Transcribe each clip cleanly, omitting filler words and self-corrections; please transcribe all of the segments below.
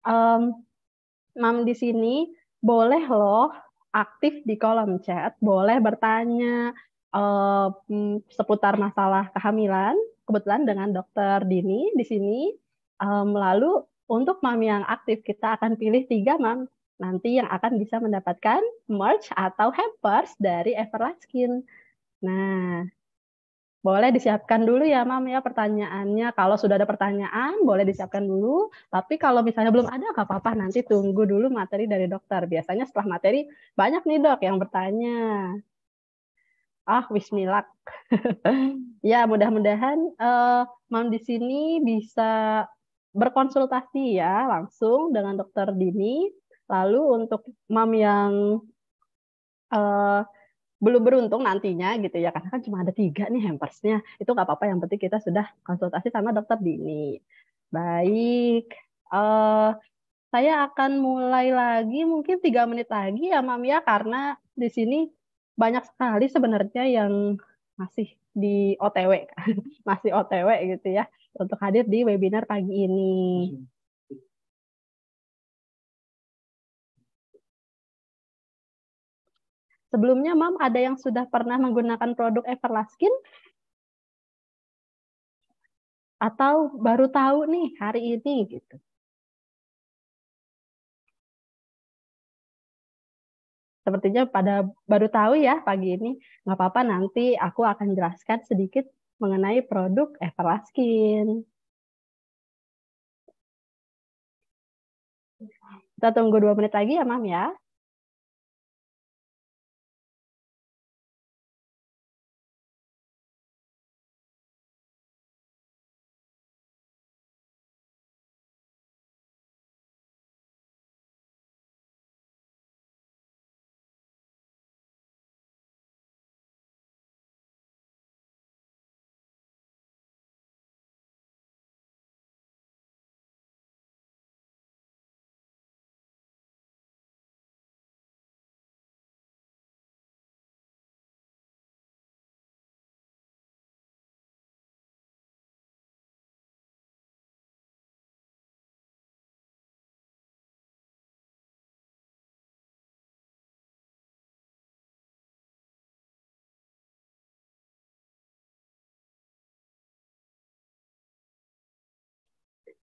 Em, Mam di sini boleh loh aktif di kolom chat, boleh bertanya seputar masalah kehamilan, kebetulan dengan Dokter Dini di sini. Lalu untuk mam yang aktif kita akan pilih 3 mam nanti yang akan bisa mendapatkan merch atau hampers dari Everlaskin. Nah, boleh disiapkan dulu ya, Mam, ya pertanyaannya. Kalau sudah ada pertanyaan, boleh disiapkan dulu. Tapi kalau misalnya belum ada, nggak apa-apa. Nanti tunggu dulu materi dari dokter. Biasanya setelah materi, banyak nih, Dok, yang bertanya. Ah, wish me luck. Ya, mudah-mudahan Mam di sini bisa berkonsultasi ya langsung dengan dokter Dini. Lalu untuk Mam yang eh, belum beruntung nantinya gitu ya karena kan cuma ada 3 nih hampersnya itu nggak apa-apa yang penting kita sudah konsultasi sama dokter Dini. Baik, eh saya akan mulai lagi mungkin 3 menit lagi ya Mam ya karena di sini banyak sekali sebenarnya yang masih di OTW masih OTW gitu ya untuk hadir di webinar pagi ini. Sebelumnya Mam ada yang sudah pernah menggunakan produk Everlaskin atau baru tahu nih hari ini gitu. Sepertinya pada baru tahu ya pagi ini. Nggak apa-apa, nanti aku akan jelaskan sedikit mengenai produk Everlaskin. Kita tunggu 2 menit lagi ya, Mam ya.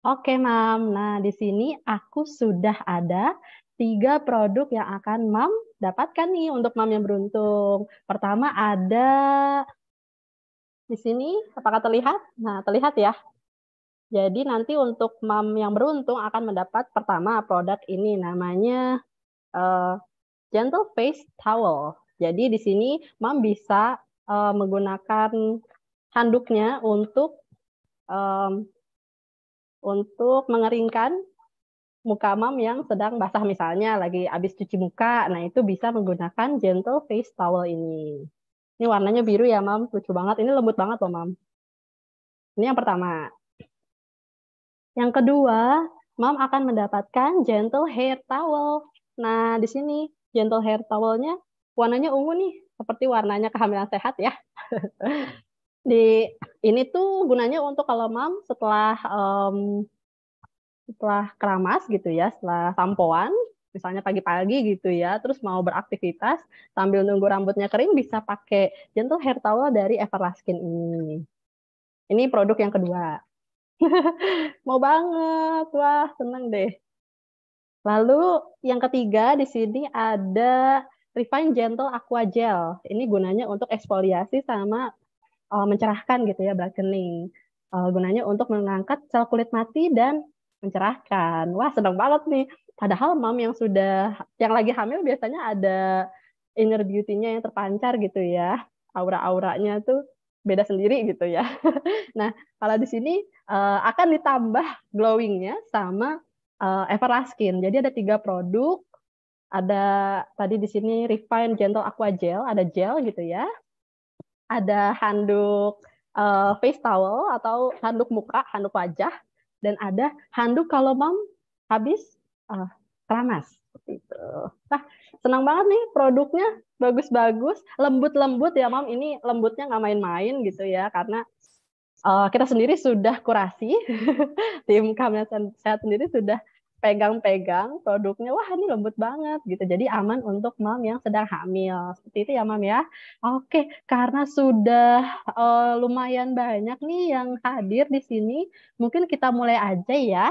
Oke, Mam. Nah, di sini aku sudah ada 3 produk yang akan Mam dapatkan nih untuk Mam yang beruntung. Pertama ada di sini, apakah terlihat? Nah, terlihat ya. Jadi nanti untuk Mam yang beruntung akan mendapat pertama produk ini namanya eh, Gentle Face Towel. Jadi di sini Mam bisa menggunakan handuknya untuk mengeringkan muka Mam yang sedang basah misalnya lagi habis cuci muka. Nah, itu bisa menggunakan Gentle Face Towel ini. Ini warnanya biru ya, Mam. Lucu banget. Ini lembut banget loh, Mam. Ini yang pertama. Yang kedua, Mam akan mendapatkan Gentle Hair Towel. Nah, di sini Gentle Hair Towelnya warnanya ungu nih, seperti warnanya kehamilan sehat ya. Di ini tuh gunanya untuk kalau Mam setelah keramas gitu ya, setelah sampoan, misalnya pagi-pagi gitu ya, terus mau beraktivitas sambil nunggu rambutnya kering bisa pakai Gentle Hair Towel dari Everlaskin ini. Ini produk yang kedua. Mau banget, wah seneng deh. Lalu yang ketiga di sini ada Refine Gentle Aqua Gel. Ini gunanya untuk eksfoliasi sama mencerahkan gitu ya, brightening. Gunanya untuk mengangkat sel kulit mati dan mencerahkan. Wah, senang banget nih. Padahal mam yang lagi hamil biasanya ada inner beauty-nya yang terpancar gitu ya. Aura-auranya tuh beda sendiri gitu ya. Nah, kalau di sini akan ditambah glowing-nya sama Everlaskin. Jadi ada 3 produk. Ada tadi di sini Refine Gentle Aqua Gel, ada gel gitu ya. Ada handuk face towel atau handuk muka, handuk wajah, dan ada handuk kalau mam habis uh, keramas. Gitu. Nah, senang banget nih produknya, bagus-bagus, lembut-lembut ya mam. Ini lembutnya nggak main-main gitu ya, karena kita sendiri sudah kurasi, tim kami sehat sendiri sudah pegang-pegang produknya, wah ini lembut banget gitu. Jadi aman untuk mom yang sedang hamil. Seperti itu ya Mam ya. Oke, karena sudah lumayan banyak nih yang hadir di sini, mungkin kita mulai aja ya.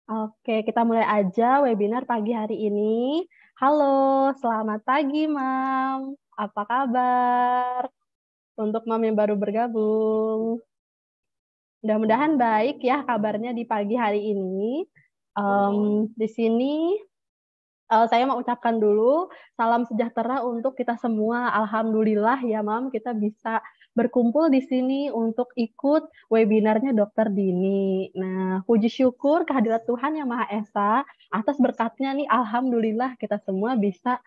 Oke, kita mulai aja webinar pagi hari ini. Halo, selamat pagi Mam. Apa kabar? Untuk Mam yang baru bergabung. Mudah-mudahan baik ya kabarnya di pagi hari ini. Di sini saya mau ucapkan dulu salam sejahtera untuk kita semua. Alhamdulillah ya Mam, kita bisa berkumpul di sini untuk ikut webinarnya Dokter Dini. Nah, puji syukur kehadirat Tuhan Yang Maha Esa atas berkatnya nih, Alhamdulillah kita semua bisa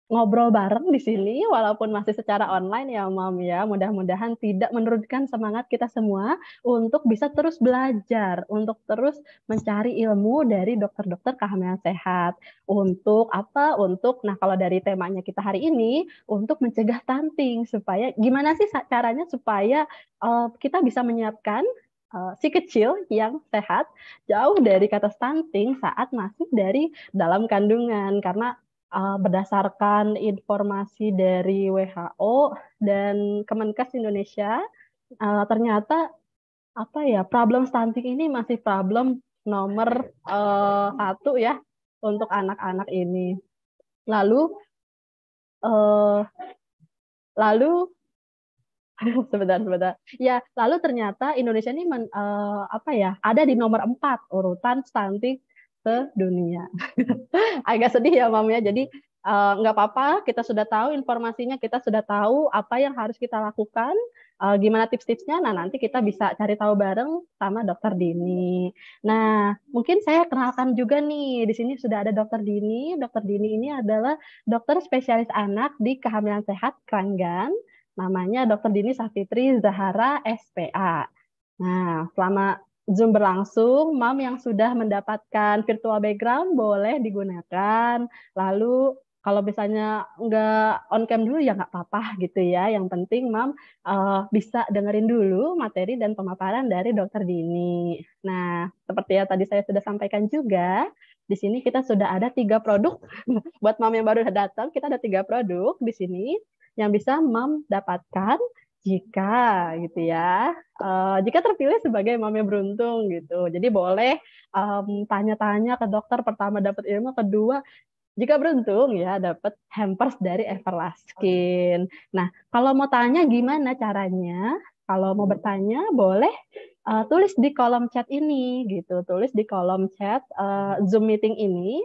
ngobrol bareng di sini walaupun masih secara online ya Mam ya. Mudah-mudahan tidak menurunkan semangat kita semua untuk bisa terus belajar, untuk terus mencari ilmu dari dokter-dokter kehamilan sehat. Untuk apa? Nah kalau dari temanya kita hari ini untuk mencegah stunting, supaya gimana sih caranya supaya kita bisa menyiapkan si kecil yang sehat jauh dari kata stunting saat masih dari dalam kandungan, karena berdasarkan informasi dari WHO dan Kemenkes Indonesia, ternyata apa ya, problem stunting ini masih problem nomor satu ya untuk anak-anak ini. Lalu uh, lalu sebentar. Ya, lalu ternyata Indonesia ini apa ya, ada di nomor 4 urutan stunting sedunia. Agak sedih ya Mam ya. Jadi nggak apa-apa, kita sudah tahu informasinya, kita sudah tahu apa yang harus kita lakukan, gimana tips-tipsnya. Nah, nanti kita bisa cari tahu bareng sama Dokter Dini. Nah, mungkin saya kenalkan juga nih, di sini sudah ada Dokter Dini. Dokter Dini ini adalah dokter spesialis anak di kehamilan sehat Kranggan. Namanya Dokter Dini Safitri Zahara SPA. Nah, selama Zoom berlangsung, Mam yang sudah mendapatkan virtual background boleh digunakan. Lalu kalau misalnya nggak on cam dulu ya nggak apa-apa gitu ya. Yang penting Mam bisa dengerin dulu materi dan pemaparan dari Dokter Dini. Nah, seperti yang tadi saya sudah sampaikan juga, di sini kita sudah ada 3 produk. Buat Mam yang baru datang, kita ada 3 produk di sini yang bisa Mam dapatkan jika gitu ya, jika terpilih sebagai mami beruntung gitu. Jadi boleh tanya-tanya ke dokter, pertama dapat ilmu, kedua jika beruntung ya dapat hampers dari Everlaskin. Nah, kalau mau tanya gimana caranya? Kalau mau bertanya boleh tulis di kolom chat ini gitu. Tulis di kolom chat Zoom meeting ini.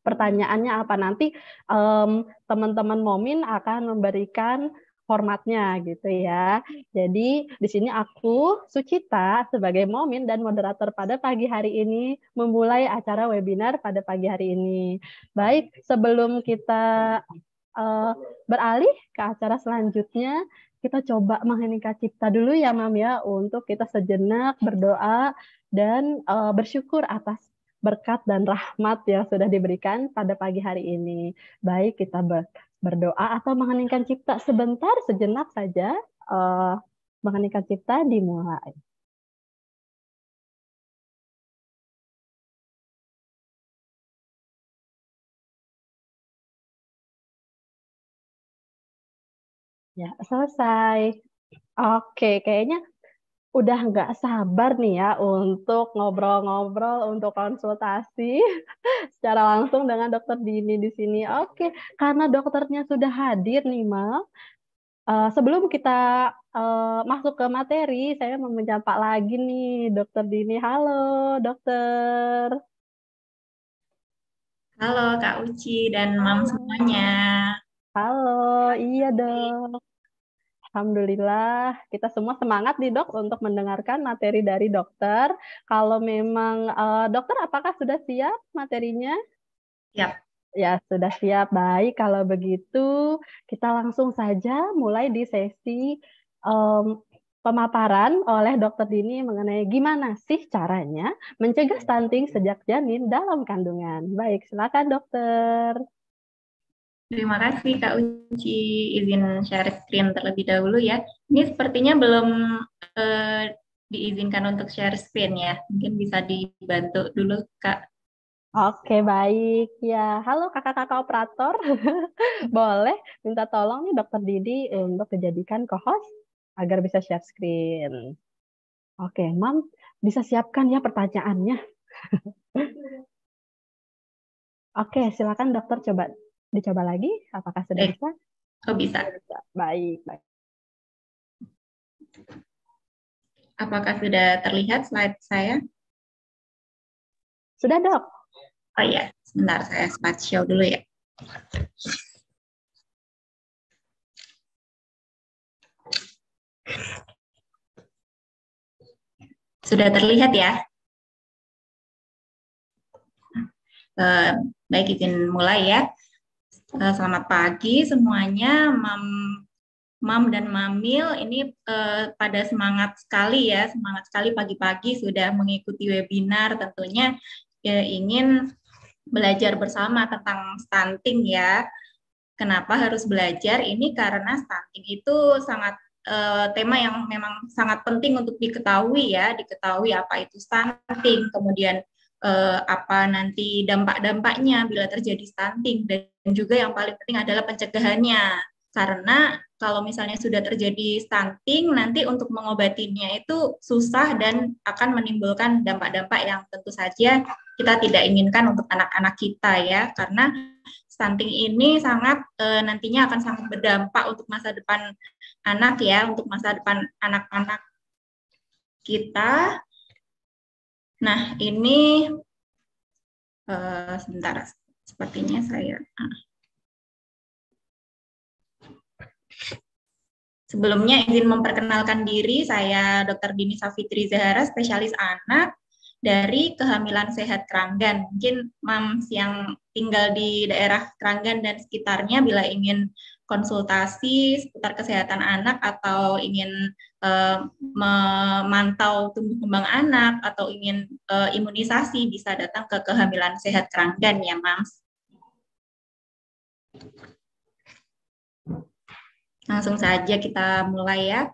Pertanyaannya apa, nanti teman-teman Momin akan memberikan formatnya gitu ya. Jadi di sini aku Sucita sebagai Momin dan moderator pada pagi hari ini memulai acara webinar pada pagi hari ini. Baik, sebelum kita beralih ke acara selanjutnya, kita coba mengheningkan cipta dulu ya Mam ya, untuk kita sejenak berdoa dan bersyukur atas berkat dan rahmat yang sudah diberikan pada pagi hari ini. Baik, kita berdoa atau mengheningkan cipta sebentar, sejenak saja. Mengheningkan cipta dimulai. Ya, selesai. Oke, kayaknya udah nggak sabar nih ya untuk ngobrol-ngobrol, untuk konsultasi secara langsung dengan Dokter Dini di sini. Oke, karena dokternya sudah hadir nih, Mal. Sebelum kita masuk ke materi, saya mau menyapa lagi nih Dokter Dini. Halo, dokter. Halo Kak Uci dan Mam semuanya. Halo, iya dok. Alhamdulillah, kita semua semangat nih dok untuk mendengarkan materi dari dokter. Kalau memang dokter, apakah sudah siap materinya? Siap. Ya, sudah siap. Baik, kalau begitu kita langsung saja mulai di sesi pemaparan oleh Dokter Dini mengenai gimana sih caranya mencegah stunting sejak janin dalam kandungan. Baik, silakan dokter. Terima kasih Kak Uci. Izin share screen terlebih dahulu ya. Ini sepertinya belum diizinkan untuk share screen ya. Mungkin bisa dibantu dulu, Kak. Oke, baik. Ya, halo kakak-kakak operator. Boleh minta tolong nih Dokter Didi untuk dijadikan co-host agar bisa share screen. Oke, Mam, bisa siapkan ya pertanyaannya. Oke, silakan dokter dicoba lagi. Apakah sudah bisa? Oh, bisa. Baik, baik. Apakah sudah terlihat slide saya? Sudah, Dok. Oh iya, sebentar saya slideshow dulu ya. Sudah terlihat ya? Baik, izin mulai ya. Selamat pagi semuanya, Mam dan Mamil. Ini pada semangat sekali ya, semangat sekali pagi-pagi sudah mengikuti webinar. Tentunya ingin belajar bersama tentang stunting ya. Kenapa harus belajar? Ini karena stunting itu sangat tema yang memang sangat penting untuk diketahui ya, diketahui apa itu stunting, kemudian apa nanti dampak-dampaknya bila terjadi stunting, dan juga yang paling penting adalah pencegahannya. Karena kalau misalnya sudah terjadi stunting, nanti untuk mengobatinya itu susah dan akan menimbulkan dampak-dampak yang tentu saja kita tidak inginkan untuk anak-anak kita ya, karena stunting ini nantinya akan sangat berdampak untuk masa depan anak ya, untuk masa depan anak-anak kita. Nah, ini sebentar, sepertinya saya. Sebelumnya izin memperkenalkan diri, saya Dr. Dini Safitri Zahara, spesialis anak dari Kehamilan Sehat Kranggan. Mungkin Mams yang tinggal di daerah Kranggan dan sekitarnya bila ingin konsultasi seputar kesehatan anak atau ingin memantau tumbuh kembang anak atau ingin imunisasi, bisa datang ke Kehamilan Sehat Kranggan ya, Mams. Langsung saja kita mulai ya.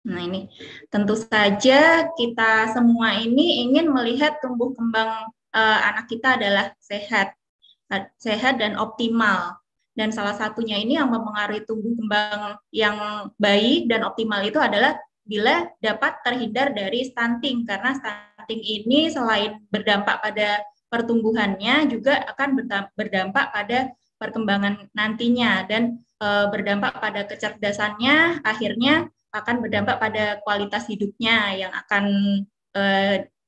Nah ini, tentu saja kita semua ini ingin melihat tumbuh kembang anak kita adalah sehat dan optimal. Dan salah satunya ini yang mempengaruhi tumbuh kembang yang baik dan optimal itu adalah bila dapat terhindar dari stunting. Karena stunting ini selain berdampak pada pertumbuhannya, juga akan berdampak pada perkembangan nantinya dan berdampak pada kecerdasannya, akhirnya akan berdampak pada kualitas hidupnya yang akan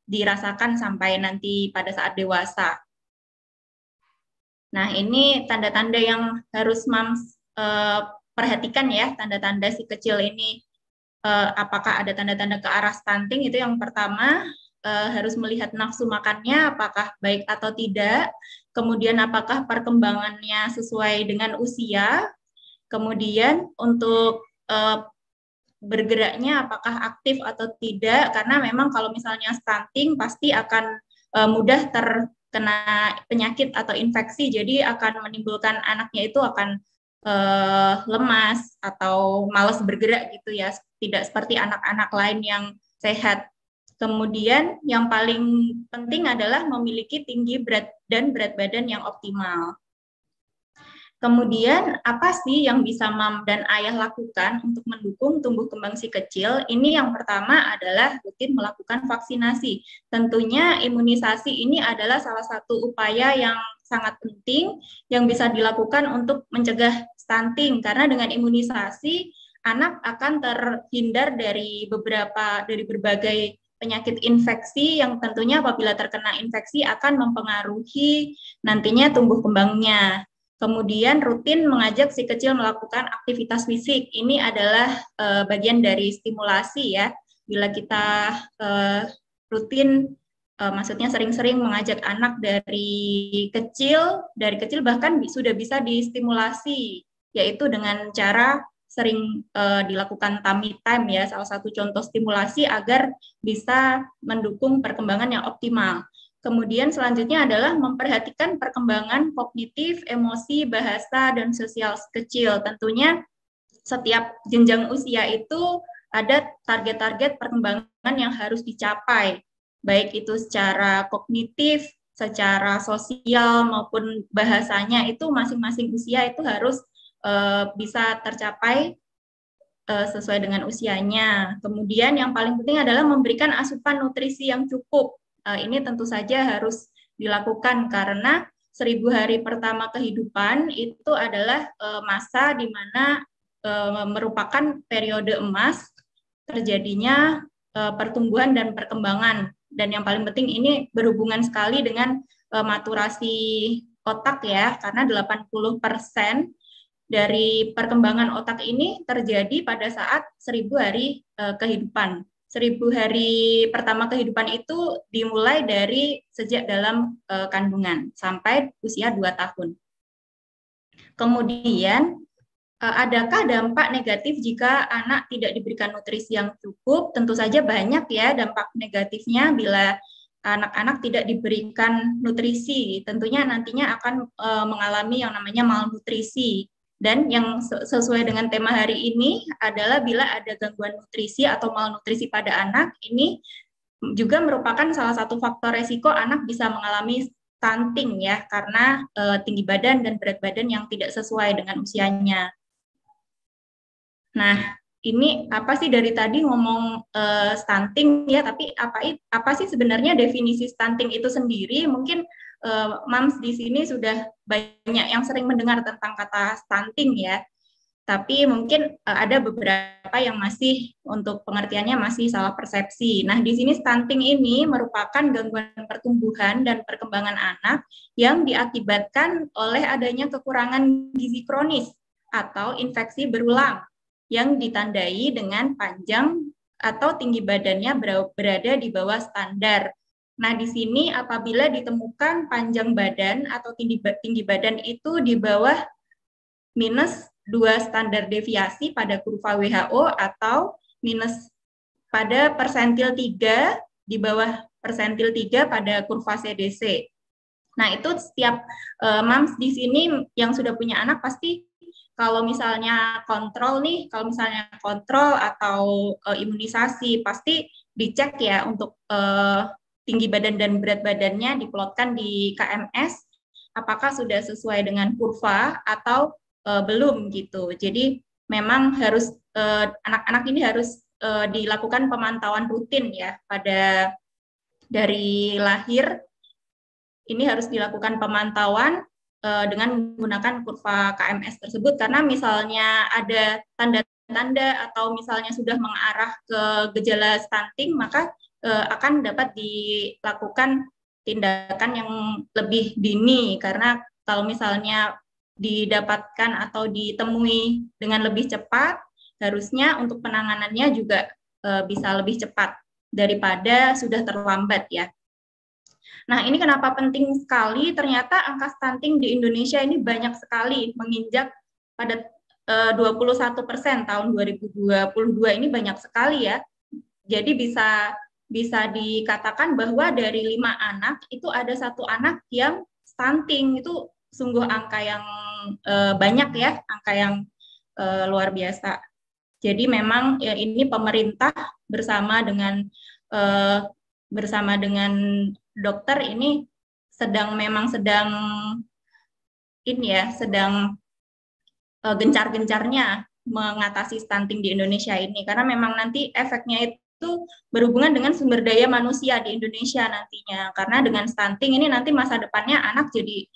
dirasakan sampai nanti pada saat dewasa. Nah, ini tanda-tanda yang harus Mams perhatikan ya, tanda-tanda si kecil ini apakah ada tanda-tanda ke arah stunting. Itu yang pertama, harus melihat nafsu makannya apakah baik atau tidak, kemudian apakah perkembangannya sesuai dengan usia, kemudian untuk bergeraknya apakah aktif atau tidak, karena memang kalau misalnya stunting pasti akan mudah terkena penyakit atau infeksi, jadi akan menimbulkan anaknya itu akan lemas atau malas bergerak gitu ya, tidak seperti anak-anak lain yang sehat. Kemudian yang paling penting adalah memiliki tinggi berat badan yang optimal. Kemudian apa sih yang bisa Mam dan Ayah lakukan untuk mendukung tumbuh kembang si kecil? Ini yang pertama adalah rutin melakukan vaksinasi. Tentunya imunisasi ini adalah salah satu upaya yang sangat penting yang bisa dilakukan untuk mencegah stunting, karena dengan imunisasi anak akan terhindar dari berbagai penyakit infeksi yang tentunya apabila terkena infeksi akan mempengaruhi nantinya tumbuh kembangnya. Kemudian rutin mengajak si kecil melakukan aktivitas fisik. Ini adalah bagian dari stimulasi ya. Bila kita rutin, maksudnya sering-sering mengajak anak dari kecil bahkan sudah bisa distimulasi, yaitu dengan cara sering dilakukan tummy time ya, salah satu contoh stimulasi agar bisa mendukung perkembangan yang optimal. Kemudian selanjutnya adalah memperhatikan perkembangan kognitif, emosi, bahasa, dan sosial kecil. Tentunya setiap jenjang usia itu ada target-target perkembangan yang harus dicapai, baik itu secara kognitif, secara sosial maupun bahasanya, itu masing-masing usia itu harus bisa tercapai sesuai dengan usianya. Kemudian yang paling penting adalah memberikan asupan nutrisi yang cukup. Ini tentu saja harus dilakukan karena 1000 hari pertama kehidupan itu adalah masa di mana merupakan periode emas terjadinya pertumbuhan dan perkembangan. Dan yang paling penting ini berhubungan sekali dengan maturasi otak ya, karena 80% dari perkembangan otak ini terjadi pada saat 1000 hari kehidupan. 1000 hari pertama kehidupan itu dimulai dari sejak dalam kandungan sampai usia 2 tahun. Kemudian, adakah dampak negatif jika anak tidak diberikan nutrisi yang cukup? Tentu saja banyak ya dampak negatifnya bila anak-anak tidak diberikan nutrisi. Tentunya nantinya akan mengalami yang namanya malnutrisi. Dan yang sesuai dengan tema hari ini adalah bila ada gangguan nutrisi atau malnutrisi pada anak, ini juga merupakan salah satu faktor resiko anak bisa mengalami stunting ya, karena tinggi badan dan berat badan yang tidak sesuai dengan usianya. Nah, ini apa sih dari tadi ngomong stunting ya, tapi apa sih sebenarnya definisi stunting itu sendiri? Mungkin Mams di sini sudah banyak yang sering mendengar tentang kata stunting ya, tapi mungkin ada beberapa yang masih untuk pengertiannya masih salah persepsi. Nah, di sini stunting ini merupakan gangguan pertumbuhan dan perkembangan anak yang diakibatkan oleh adanya kekurangan gizi kronis atau infeksi berulang yang ditandai dengan panjang atau tinggi badannya berada di bawah standar. Nah, di sini apabila ditemukan panjang badan atau tinggi badan itu di bawah minus 2 standar deviasi pada kurva WHO atau minus pada persentil 3 di bawah persentil 3 pada kurva CDC. Nah, itu setiap Mams di sini yang sudah punya anak pasti kalau misalnya kontrol atau imunisasi pasti dicek ya untuk tinggi badan dan berat badannya, diplotkan di KMS apakah sudah sesuai dengan kurva atau belum gitu. Jadi memang harus anak-anak ini harus dilakukan pemantauan rutin ya, pada dari lahir ini harus dilakukan pemantauan dengan menggunakan kurva KMS tersebut, karena misalnya ada tanda-tanda atau misalnya sudah mengarah ke gejala stunting, maka akan dapat dilakukan tindakan yang lebih dini, karena kalau misalnya didapatkan atau ditemui dengan lebih cepat, harusnya untuk penanganannya juga bisa lebih cepat daripada sudah terlambat ya. Nah, ini kenapa penting sekali? Ternyata angka stunting di Indonesia ini banyak sekali, menginjak pada 21% tahun 2022 ini banyak sekali ya. Jadi bisa dikatakan bahwa dari 5 anak itu ada 1 anak yang stunting. Itu sungguh angka yang banyak ya, angka yang luar biasa. Jadi memang ya ini pemerintah bersama dengan dokter ini sedang gencar-gencarnya mengatasi stunting di Indonesia ini, karena memang nanti efeknya itu berhubungan dengan sumber daya manusia di Indonesia nantinya, karena dengan stunting ini nanti masa depannya anak jadi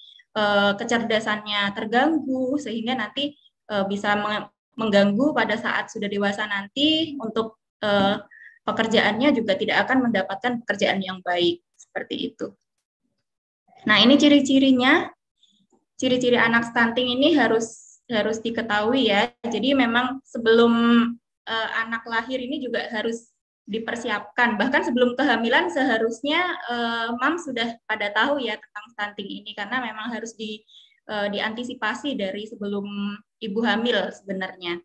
kecerdasannya terganggu, sehingga nanti bisa mengganggu pada saat sudah dewasa nanti untuk pekerjaannya juga tidak akan mendapatkan pekerjaan yang baik, seperti itu. Nah, ini ciri-cirinya. Ciri-ciri anak stunting ini harus diketahui ya. Jadi memang sebelum anak lahir ini juga harus dipersiapkan. Bahkan sebelum kehamilan seharusnya Mam sudah pada tahu ya tentang stunting ini, karena memang harus diantisipasi dari sebelum ibu hamil sebenarnya.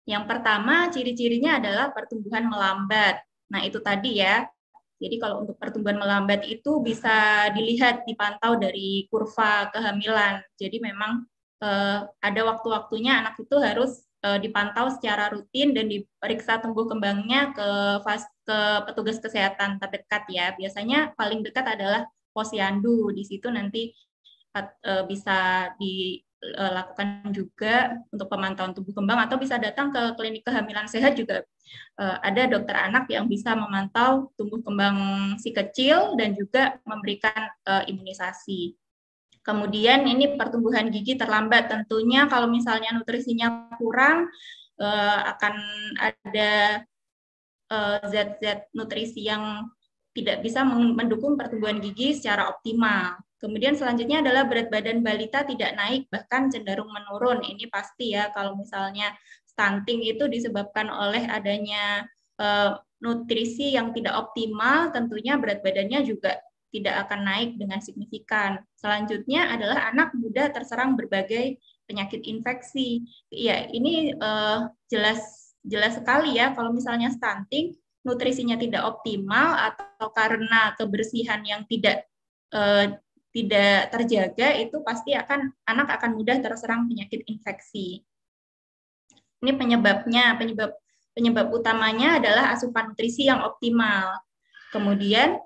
Yang pertama, ciri-cirinya adalah pertumbuhan melambat. Nah, itu tadi ya. Jadi kalau untuk pertumbuhan melambat itu bisa dilihat, dipantau dari kurva kehamilan. Jadi memang ada waktu-waktunya anak itu harus dipantau secara rutin dan diperiksa tumbuh kembangnya ke petugas kesehatan terdekat ya. Biasanya paling dekat adalah posyandu. Di situ nanti bisa dilakukan juga untuk pemantauan tumbuh kembang, atau bisa datang ke klinik kehamilan sehat juga. Ada dokter anak yang bisa memantau tumbuh kembang si kecil dan juga memberikan imunisasi. Kemudian ini pertumbuhan gigi terlambat. Tentunya kalau misalnya nutrisinya kurang, akan ada zat-zat nutrisi yang tidak bisa mendukung pertumbuhan gigi secara optimal. Kemudian selanjutnya adalah berat badan balita tidak naik, bahkan cenderung menurun. Ini pasti ya, kalau misalnya stunting itu disebabkan oleh adanya nutrisi yang tidak optimal, tentunya berat badannya juga tidak akan naik dengan signifikan. Selanjutnya adalah anak muda terserang berbagai penyakit infeksi. Ya, ini jelas sekali ya, kalau misalnya stunting, nutrisinya tidak optimal atau karena kebersihan yang tidak terjaga, itu pasti anak akan mudah terserang penyakit infeksi. Ini penyebab utamanya adalah asupan nutrisi yang optimal. Kemudian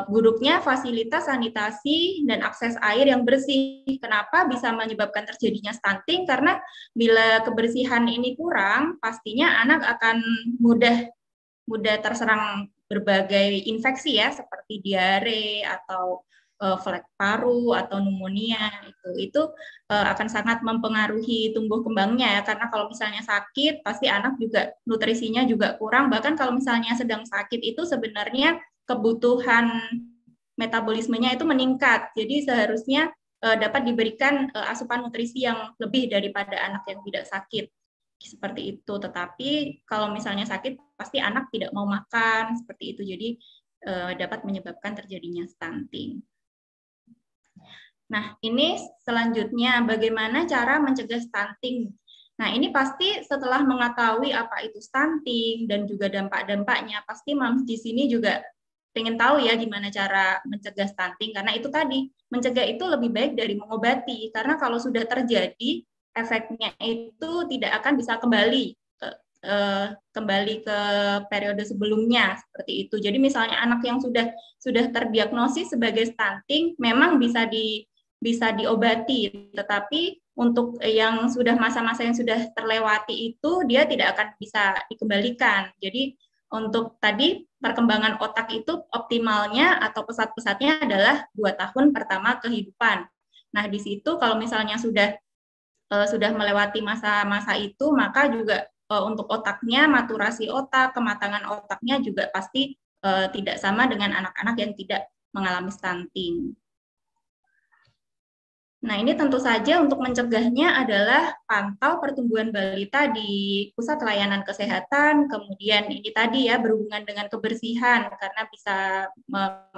buruknya fasilitas sanitasi dan akses air yang bersih. Kenapa bisa menyebabkan terjadinya stunting? Karena bila kebersihan ini kurang, pastinya anak akan mudah terserang berbagai infeksi ya, seperti diare atau flek paru atau pneumonia. Itu akan sangat mempengaruhi tumbuh kembangnya ya, karena kalau misalnya sakit, pasti anak juga nutrisinya juga kurang. Bahkan kalau misalnya sedang sakit itu sebenarnya kebutuhan metabolismenya itu meningkat. Jadi seharusnya dapat diberikan asupan nutrisi yang lebih daripada anak yang tidak sakit. Seperti itu. Tetapi kalau misalnya sakit, pasti anak tidak mau makan, seperti itu. Jadi dapat menyebabkan terjadinya stunting. Nah, ini selanjutnya bagaimana cara mencegah stunting. Nah, ini pasti setelah mengetahui apa itu stunting dan juga dampak-dampaknya, pasti Mams di sini juga pengen tahu ya gimana cara mencegah stunting, karena itu tadi, mencegah itu lebih baik dari mengobati, karena kalau sudah terjadi, efeknya itu tidak akan bisa kembali ke periode sebelumnya, seperti itu. Jadi misalnya anak yang sudah terdiagnosis sebagai stunting, memang bisa diobati, tetapi untuk yang sudah masa-masa yang sudah terlewati itu dia tidak akan bisa dikembalikan. Jadi untuk tadi perkembangan otak itu optimalnya atau pesat-pesatnya adalah 2 tahun pertama kehidupan. Nah, di situ kalau misalnya sudah melewati masa-masa itu, maka juga untuk otaknya, maturasi otak, kematangan otaknya juga pasti tidak sama dengan anak-anak yang tidak mengalami stunting. Nah, ini tentu saja untuk mencegahnya adalah pantau pertumbuhan balita di pusat layanan kesehatan, kemudian ini tadi ya berhubungan dengan kebersihan, karena bisa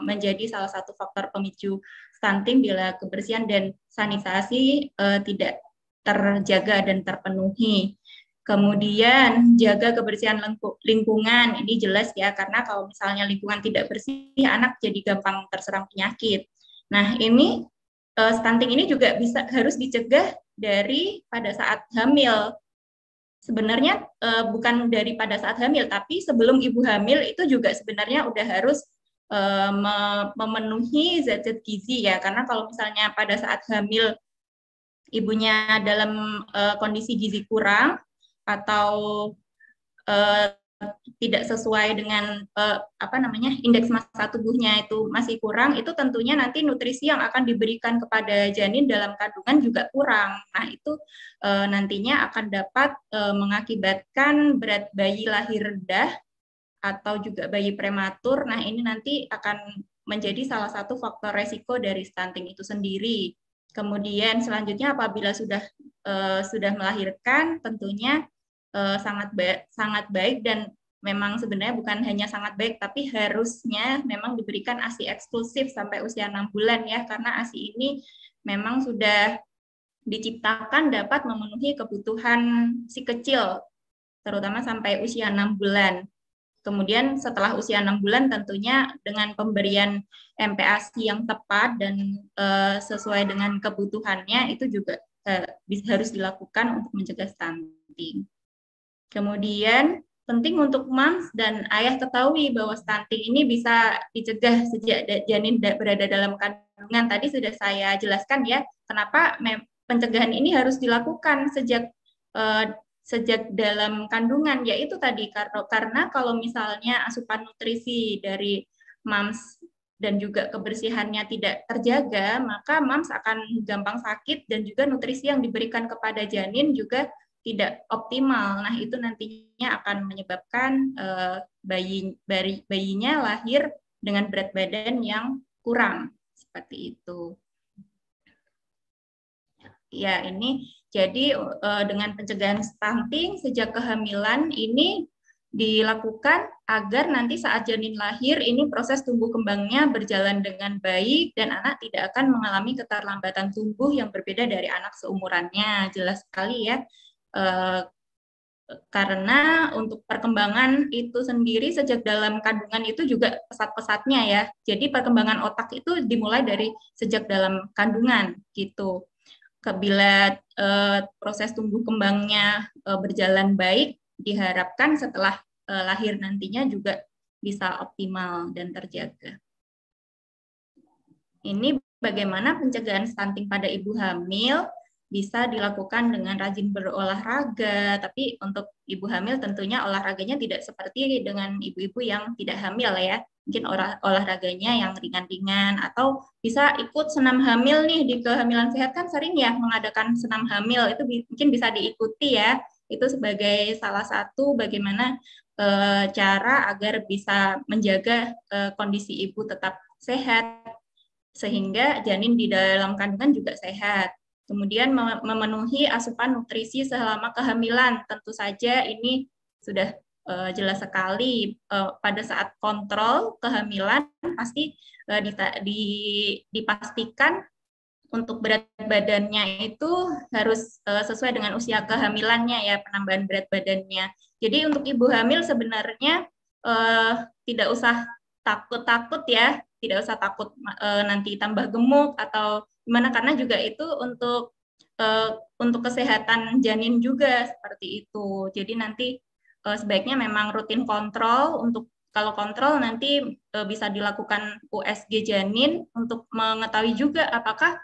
menjadi salah satu faktor pemicu stunting bila kebersihan dan sanitasi tidak terjaga dan terpenuhi. Kemudian jaga kebersihan lingkungan, ini jelas ya, karena kalau misalnya lingkungan tidak bersih, anak jadi gampang terserang penyakit. Nah, ini stunting ini juga harus dicegah dari pada saat hamil. Sebenarnya bukan dari pada saat hamil, tapi sebelum ibu hamil itu juga sebenarnya udah harus memenuhi zat-zat gizi ya, karena kalau misalnya pada saat hamil ibunya dalam kondisi gizi kurang atau tidak sesuai dengan indeks massa tubuhnya itu masih kurang, itu tentunya nanti nutrisi yang akan diberikan kepada janin dalam kandungan juga kurang. Nah, itu nantinya akan dapat mengakibatkan berat bayi lahir rendah atau juga bayi prematur. Nah, ini nanti akan menjadi salah satu faktor resiko dari stunting itu sendiri. Kemudian selanjutnya apabila sudah melahirkan, tentunya sangat baik, dan memang sebenarnya bukan hanya sangat baik, tapi harusnya memang diberikan ASI eksklusif sampai usia 6 bulan ya, karena ASI ini memang sudah diciptakan dapat memenuhi kebutuhan si kecil, terutama sampai usia 6 bulan. Kemudian setelah usia 6 bulan tentunya dengan pemberian MPASI yang tepat dan sesuai dengan kebutuhannya, itu juga harus dilakukan untuk mencegah stunting. stunting. Kemudian penting untuk moms dan ayah ketahui bahwa stunting ini bisa dicegah sejak janin berada dalam kandungan. Tadi sudah saya jelaskan ya, kenapa pencegahan ini harus dilakukan sejak dalam kandungan, yaitu tadi karena kalau misalnya asupan nutrisi dari moms dan juga kebersihannya tidak terjaga, maka moms akan gampang sakit dan juga nutrisi yang diberikan kepada janin juga tidak optimal. Nah, itu nantinya akan menyebabkan bayinya lahir dengan berat badan yang kurang. Seperti itu. Ya, ini jadi dengan pencegahan stunting sejak kehamilan ini dilakukan agar nanti saat janin lahir ini proses tumbuh kembangnya berjalan dengan baik dan anak tidak akan mengalami keterlambatan tumbuh yang berbeda dari anak seumurannya. Jelas sekali ya. Karena untuk perkembangan itu sendiri sejak dalam kandungan itu juga pesat-pesatnya ya. Jadi perkembangan otak itu dimulai dari sejak dalam kandungan gitu. Bila proses tumbuh kembangnya berjalan baik, diharapkan setelah lahir nantinya juga bisa optimal dan terjaga. Ini bagaimana pencegahan stunting pada ibu hamil bisa dilakukan dengan rajin berolahraga, tapi untuk ibu hamil tentunya olahraganya tidak seperti dengan ibu-ibu yang tidak hamil ya. Mungkin olahraganya yang ringan-ringan atau bisa ikut senam hamil nih di kehamilan sehat kan sering ya mengadakan senam hamil, itu mungkin bisa diikuti ya. Itu sebagai salah satu bagaimana cara agar bisa menjaga kondisi ibu tetap sehat sehingga janin di dalam kandungan juga sehat. Kemudian memenuhi asupan nutrisi selama kehamilan. Tentu saja ini sudah jelas sekali pada saat kontrol kehamilan pasti dipastikan untuk berat badannya itu harus sesuai dengan usia kehamilannya ya, penambahan berat badannya. Jadi untuk ibu hamil sebenarnya tidak usah takut-takut ya, tidak usah takut nanti tambah gemuk atau gimana, karena juga itu untuk kesehatan janin juga seperti itu. Jadi nanti sebaiknya memang rutin kontrol. Untuk kalau kontrol nanti bisa dilakukan USG janin untuk mengetahui juga apakah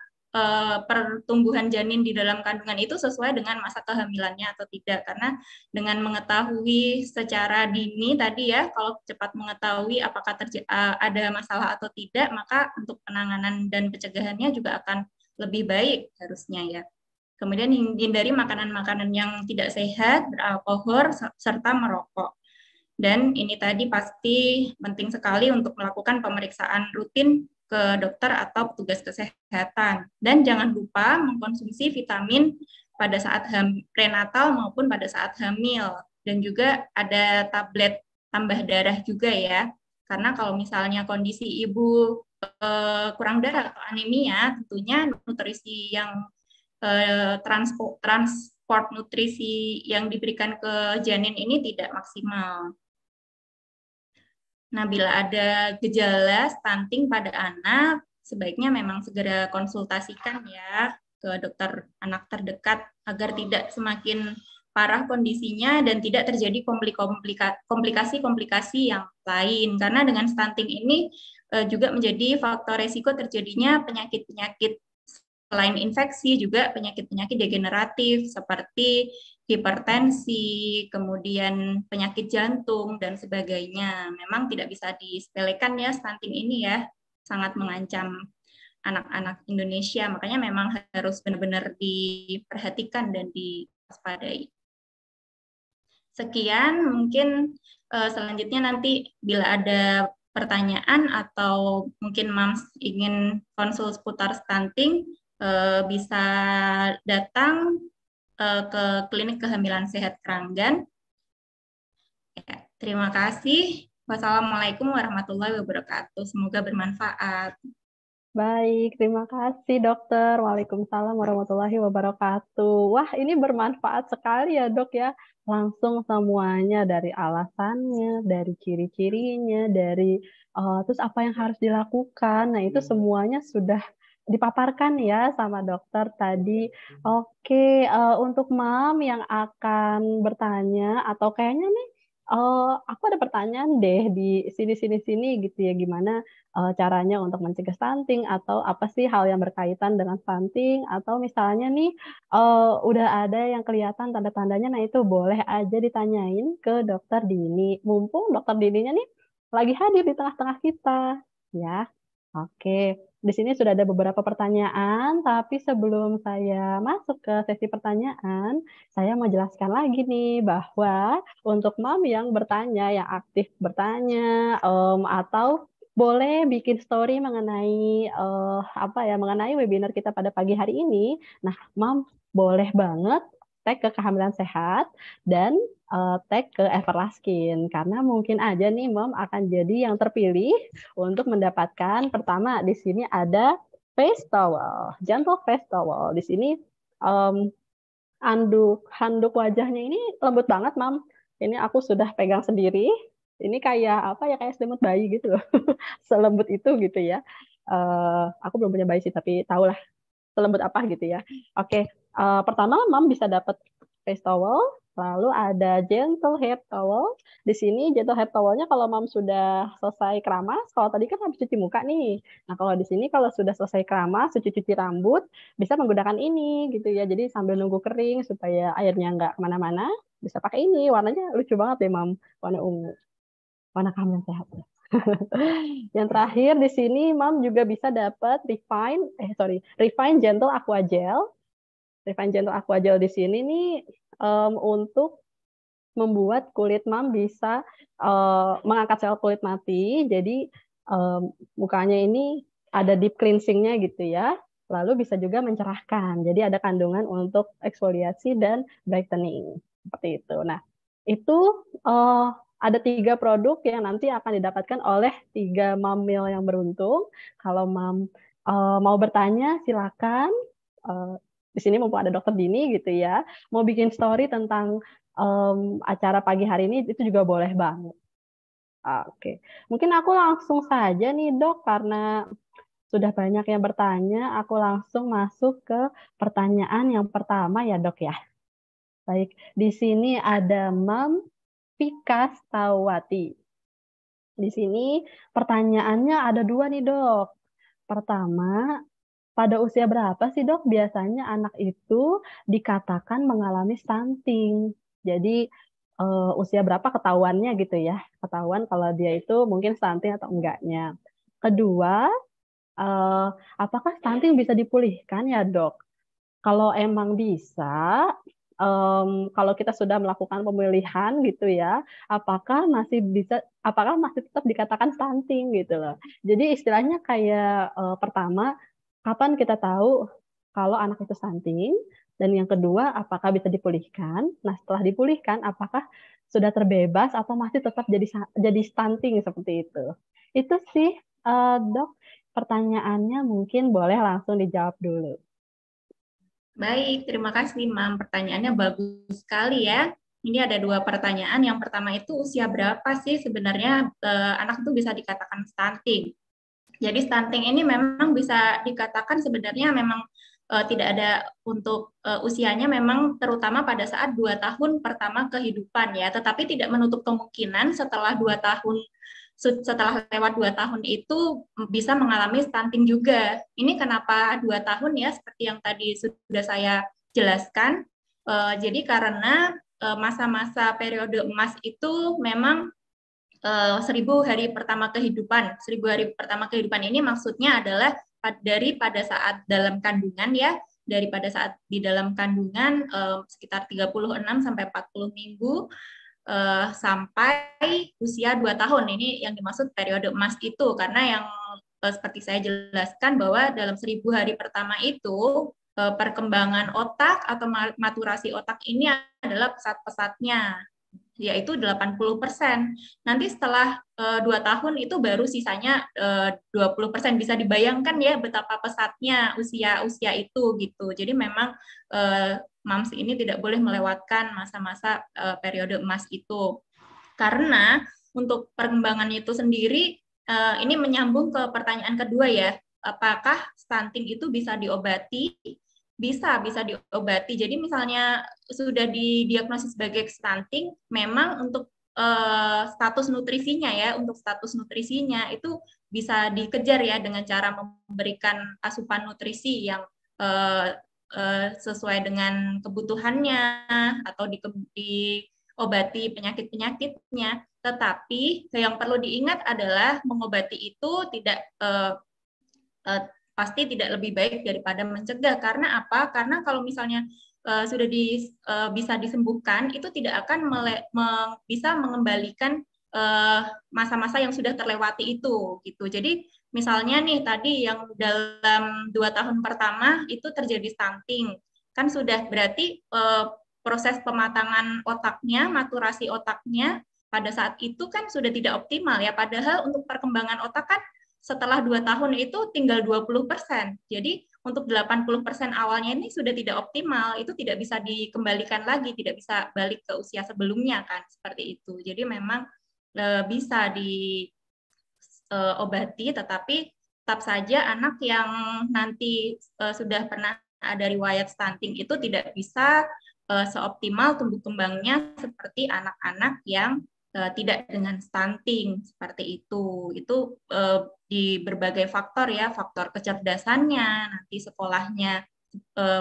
pertumbuhan janin di dalam kandungan itu sesuai dengan masa kehamilannya atau tidak. Karena dengan mengetahui secara dini tadi ya, kalau cepat mengetahui apakah ada masalah atau tidak, maka untuk penanganan dan pencegahannya juga akan lebih baik harusnya ya. Kemudian hindari makanan-makanan yang tidak sehat, beralkohol, serta merokok. Dan ini tadi pasti penting sekali untuk melakukan pemeriksaan rutin ke dokter atau petugas kesehatan. Dan jangan lupa mengkonsumsi vitamin pada saat prenatal maupun pada saat hamil. Dan juga ada tablet tambah darah juga ya. Karena kalau misalnya kondisi ibu kurang darah atau anemia, tentunya nutrisi yang transport nutrisi yang diberikan ke janin ini tidak maksimal. Nah, bila ada gejala stunting pada anak, sebaiknya memang segera konsultasikan ya ke dokter anak terdekat agar tidak semakin parah kondisinya dan tidak terjadi komplikasi-komplikasi yang lain. Karena dengan stunting ini juga menjadi faktor resiko terjadinya penyakit-penyakit selain infeksi juga penyakit-penyakit degeneratif seperti hipertensi, kemudian penyakit jantung, dan sebagainya. Memang tidak bisa disepelekan ya stunting ini ya, sangat mengancam anak-anak Indonesia, makanya memang harus benar-benar diperhatikan dan diwaspadai. Sekian, mungkin selanjutnya nanti bila ada pertanyaan atau mungkin Mams ingin konsul seputar stunting, bisa datang ke klinik kehamilan sehat Keranggan. Ya, terima kasih. Wassalamualaikum warahmatullahi wabarakatuh. Semoga bermanfaat. Baik, terima kasih dokter. Waalaikumsalam warahmatullahi wabarakatuh. Wah, ini bermanfaat sekali ya dok ya. Langsung semuanya dari alasannya, dari ciri-cirinya, dari terus apa yang harus dilakukan. Nah, itu semuanya sudah dipaparkan ya sama dokter tadi. Oke, untuk Mam yang akan bertanya atau kayaknya nih aku ada pertanyaan deh di sini gitu ya, gimana caranya untuk mencegah stunting atau apa sih hal yang berkaitan dengan stunting atau misalnya nih udah ada yang kelihatan tanda-tandanya, nah itu boleh aja ditanyain ke dokter Dini. Mumpung dokter Dininya nih lagi hadir di tengah-tengah kita, ya. Oke, di sini sudah ada beberapa pertanyaan, tapi sebelum saya masuk ke sesi pertanyaan, saya mau jelaskan lagi nih bahwa untuk Mam yang bertanya, yang aktif bertanya, atau boleh bikin story mengenai apa ya, mengenai webinar kita pada pagi hari ini. Nah, Mam boleh banget tag ke Kehamilan Sehat dan tag ke Everlaskin karena mungkin aja nih Mam akan jadi yang terpilih untuk mendapatkan pertama di sini ada face towel, gentle face towel. Di sini um, handuk wajahnya ini lembut banget, Mam. Ini aku sudah pegang sendiri. Ini kayak apa ya, kayak selimut bayi gitu loh. Selembut itu gitu ya. Aku belum punya bayi sih, tapi tahulah selembut apa gitu ya. Oke, pertama Mam bisa dapat face towel, lalu ada gentle hair towel. Di sini gentle hair towelnya kalau Mam sudah selesai keramas, kalau tadi kan habis cuci muka nih. Nah kalau di sini kalau sudah selesai keramas, cuci rambut, bisa menggunakan ini gitu ya. Jadi sambil nunggu kering supaya airnya nggak kemana-mana, bisa pakai ini. Warnanya lucu banget deh Mam, warna ungu. Warna kehamilan sehat. Yang terakhir di sini Mam juga bisa dapat Refine Gentle Aqua Gel. Refine Gentle Aqua Gel di sini nih untuk membuat kulit Mam bisa mengangkat sel kulit mati. Jadi mukanya ini ada deep cleansing-nya gitu ya. Lalu bisa juga mencerahkan. Jadi ada kandungan untuk eksfoliasi dan brightening. Seperti itu. Nah, itu ada 3 produk yang nanti akan didapatkan oleh 3 mamil yang beruntung. Kalau Mam mau bertanya, silakan. Di sini mumpung ada Dokter Dini gitu ya. Mau bikin story tentang acara pagi hari ini itu juga boleh banget. Oke, mungkin aku langsung saja nih Dok, karena sudah banyak yang bertanya, aku langsung masuk ke pertanyaan yang pertama ya Dok ya. Baik, di sini ada Mam Pikas Tawati. Di sini pertanyaannya ada 2 nih Dok. Pertama, pada usia berapa sih Dok biasanya anak itu dikatakan mengalami stunting? Jadi usia berapa ketahuannya gitu ya? Ketahuan kalau dia itu mungkin stunting atau enggaknya. Kedua, eh, apakah stunting bisa dipulihkan ya Dok? Kalau emang bisa, kalau kita sudah melakukan pemulihan gitu ya, apakah masih tetap dikatakan stunting gitu loh. Jadi istilahnya kayak pertama, kapan kita tahu kalau anak itu stunting, dan yang kedua, apakah bisa dipulihkan. Nah, setelah dipulihkan, apakah sudah terbebas atau masih tetap jadi stunting seperti itu. Itu sih, Dok, pertanyaannya mungkin boleh langsung dijawab dulu. Baik, terima kasih, Mam. Pertanyaannya bagus sekali ya. Ini ada 2 pertanyaan. Yang pertama itu usia berapa sih sebenarnya anak itu bisa dikatakan stunting? Jadi stunting ini memang bisa dikatakan sebenarnya memang tidak ada untuk usianya, memang terutama pada saat 2 tahun pertama kehidupan ya, tetapi tidak menutup kemungkinan setelah 2 tahun, setelah lewat 2 tahun itu bisa mengalami stunting juga. Ini kenapa 2 tahun ya, seperti yang tadi sudah saya jelaskan. Jadi karena masa-masa periode emas itu memang 1000 hari pertama kehidupan. 1000 hari pertama kehidupan ini maksudnya adalah dari pada saat dalam kandungan ya, daripada saat di dalam kandungan sekitar 36 sampai 40 minggu sampai usia 2 tahun. Ini yang dimaksud periode emas itu, karena yang seperti saya jelaskan bahwa dalam 1000 hari pertama itu perkembangan otak atau maturasi otak ini adalah pesat-pesatnya, yaitu 80%. Nanti setelah 2 tahun itu baru sisanya 20%. Bisa dibayangkan ya betapa pesatnya usia itu gitu. Jadi memang moms ini tidak boleh melewatkan masa-masa periode emas itu. Karena untuk perkembangan itu sendiri, ini menyambung ke pertanyaan kedua ya. apakah stunting itu bisa diobati? Bisa diobati. Jadi misalnya sudah didiagnosis sebagai stunting, memang untuk status nutrisinya ya, untuk status nutrisinya itu bisa dikejar ya dengan cara memberikan asupan nutrisi yang sesuai dengan kebutuhannya atau diobati penyakit-penyakitnya. Tetapi yang perlu diingat adalah mengobati itu tidak pasti tidak lebih baik daripada mencegah. Karena apa? Karena kalau misalnya sudah bisa disembuhkan, itu tidak akan bisa mengembalikan masa-masa yang sudah terlewati itu. Gitu. Jadi misalnya nih tadi yang dalam 2 tahun pertama itu terjadi stunting, kan sudah berarti proses pematangan otaknya, maturasi otaknya pada saat itu kan sudah tidak optimal ya. Padahal untuk perkembangan otak kan setelah 2 tahun itu tinggal 20%. Jadi untuk 80% awalnya ini sudah tidak optimal, itu tidak bisa dikembalikan lagi, tidak bisa balik ke usia sebelumnya kan, seperti itu. Jadi memang bisa diobati, tetapi tetap saja anak yang nanti sudah pernah ada riwayat stunting itu tidak bisa seoptimal tumbuh kembangnya seperti anak-anak yang tidak dengan stunting seperti itu. Itu di berbagai faktor ya, faktor kecerdasannya, nanti sekolahnya,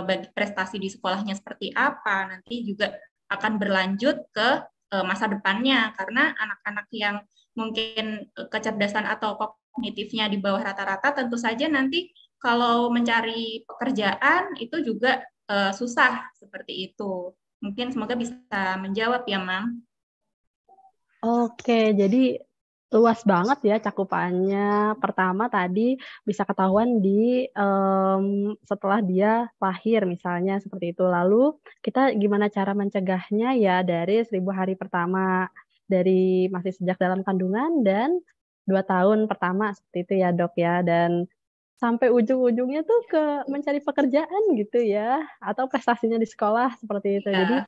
bagi prestasi di sekolahnya seperti apa, nanti juga akan berlanjut ke masa depannya, karena anak-anak yang mungkin kecerdasan atau kognitifnya di bawah rata-rata, tentu saja nanti kalau mencari pekerjaan itu juga susah seperti itu. Mungkin semoga bisa menjawab ya, Mam. Oke, jadi luas banget ya cakupannya. Pertama tadi bisa ketahuan di setelah dia lahir misalnya seperti itu. Lalu kita gimana cara mencegahnya ya dari 1000 hari pertama, dari masih sejak dalam kandungan dan 2 tahun pertama seperti itu ya Dok ya. Dan sampai ujung-ujungnya tuh ke mencari pekerjaan gitu ya, atau prestasinya di sekolah seperti itu. Jadi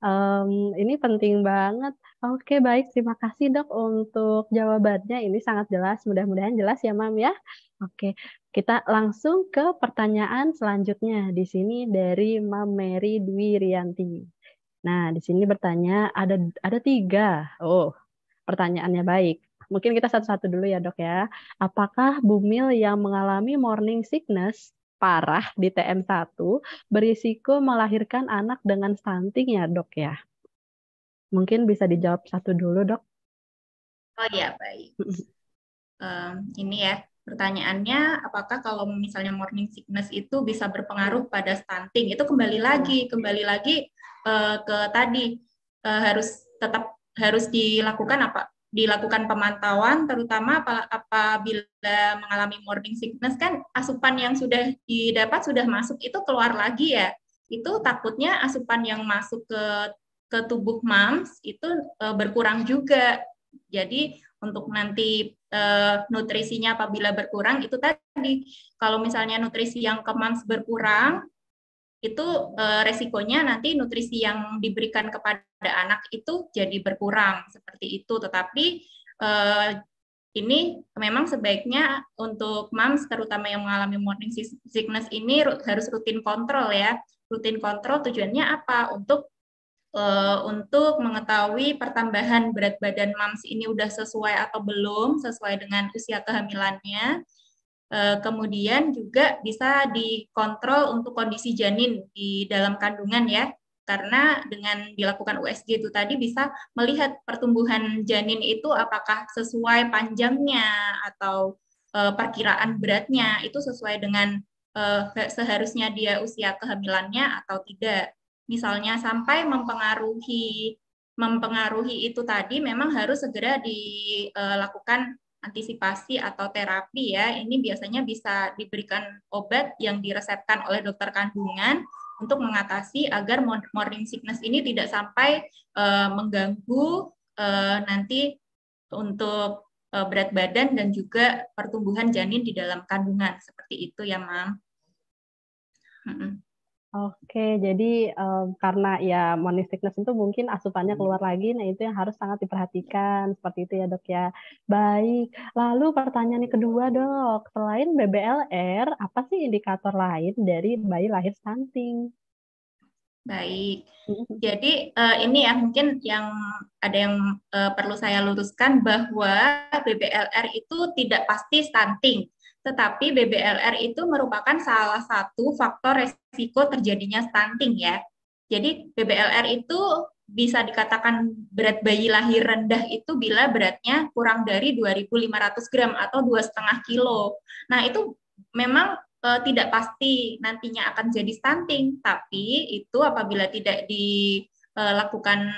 Ya. ini penting banget. Oke, baik. Terima kasih Dok untuk jawabannya. Ini sangat jelas. Mudah-mudahan jelas ya, Mam ya. Oke, kita langsung ke pertanyaan selanjutnya. Di sini dari Mam Mary Dwi Rianti. Nah, di sini bertanya ada 3. Oh, pertanyaannya baik. Mungkin kita satu-satu dulu ya Dok ya. Apakah bumil yang mengalami morning sickness parah di TM1 berisiko melahirkan anak dengan stunting ya Dok ya? Mungkin bisa dijawab satu dulu Dok. Oh ya, baik. Ini ya, pertanyaannya apakah kalau misalnya morning sickness itu bisa berpengaruh pada stunting? Itu kembali lagi ke tadi harus dilakukan pemantauan, terutama apabila mengalami morning sickness kan asupan yang sudah didapat sudah masuk itu keluar lagi ya. Itu takutnya asupan yang masuk ke tubuh mams itu berkurang juga. Jadi untuk nanti nutrisinya apabila berkurang itu tadi kalau misalnya nutrisi yang ke mams berkurang itu resikonya nanti nutrisi yang diberikan kepada anak itu jadi berkurang seperti itu. Tetapi ini memang sebaiknya untuk moms terutama yang mengalami morning sickness ini harus rutin kontrol ya. Rutin kontrol tujuannya apa? Untuk mengetahui pertambahan berat badan moms ini udah sesuai atau belum sesuai dengan usia kehamilannya. Kemudian juga bisa dikontrol untuk kondisi janin di dalam kandungan ya, karena dengan dilakukan USG itu tadi bisa melihat pertumbuhan janin itu apakah sesuai panjangnya atau perkiraan beratnya itu sesuai dengan seharusnya dia usia kehamilannya atau tidak. Misalnya sampai mempengaruhi itu tadi memang harus segera dilakukan antisipasi atau terapi ya. Ini biasanya bisa diberikan obat yang diresepkan oleh dokter kandungan untuk mengatasi agar morning sickness ini tidak sampai mengganggu nanti untuk berat badan dan juga pertumbuhan janin di dalam kandungan. Seperti itu ya, Mam. Oke, jadi karena ya morning sickness itu mungkin asupannya keluar lagi, nah itu yang harus sangat diperhatikan, seperti itu ya dok ya. Baik, lalu pertanyaan yang kedua dok, selain BBLR, apa sih indikator lain dari bayi lahir stunting? Baik. Jadi ini ya mungkin yang ada yang perlu saya luruskan bahwa BBLR itu tidak pasti stunting, tetapi BBLR itu merupakan salah satu faktor resiko terjadinya stunting ya. Jadi BBLR itu bisa dikatakan berat bayi lahir rendah itu bila beratnya kurang dari 2.500 gram atau 2,5 kilo. Nah itu memang tidak pasti nantinya akan jadi stunting, tapi itu apabila tidak dilakukan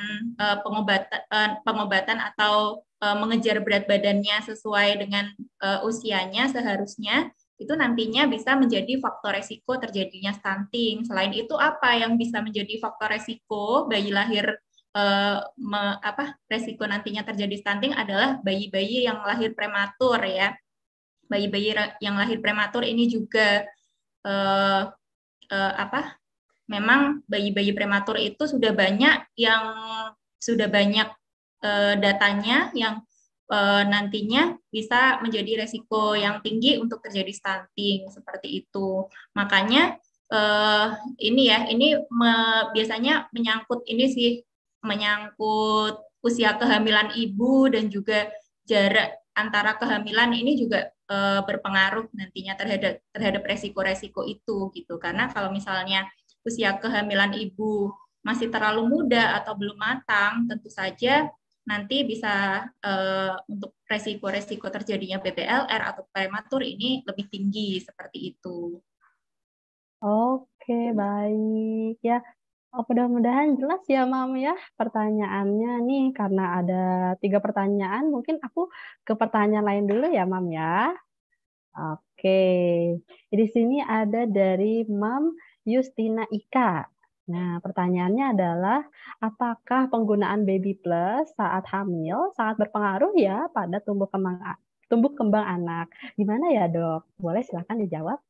pengobatan atau mengejar berat badannya sesuai dengan usianya seharusnya, itu nantinya bisa menjadi faktor resiko terjadinya stunting. Selain itu apa yang bisa menjadi faktor resiko bayi lahir resiko nantinya terjadi stunting adalah bayi-bayi yang lahir prematur ya. Bayi-bayi yang lahir prematur ini juga eh, memang bayi-bayi prematur itu sudah banyak datanya yang nantinya bisa menjadi resiko yang tinggi untuk terjadi stunting seperti itu. Makanya ini biasanya menyangkut usia kehamilan ibu dan juga jarak antara kehamilan ini juga berpengaruh nantinya terhadap resiko-resiko itu gitu. Karena kalau misalnya usia kehamilan ibu masih terlalu muda atau belum matang, tentu saja nanti bisa untuk resiko-resiko terjadinya BBLR atau prematur ini lebih tinggi seperti itu. Oke, baik ya. Mudah-mudahan jelas ya, Mam ya, pertanyaannya nih. Karena ada 3 pertanyaan, mungkin aku ke pertanyaan lain dulu ya, Mam ya. Oke, di sini ada dari Mam Justina Ika. Nah, pertanyaannya adalah, apakah penggunaan Baby Plus saat hamil sangat berpengaruh ya pada tumbuh kembang anak? Gimana ya, Dok? Boleh silakan dijawab.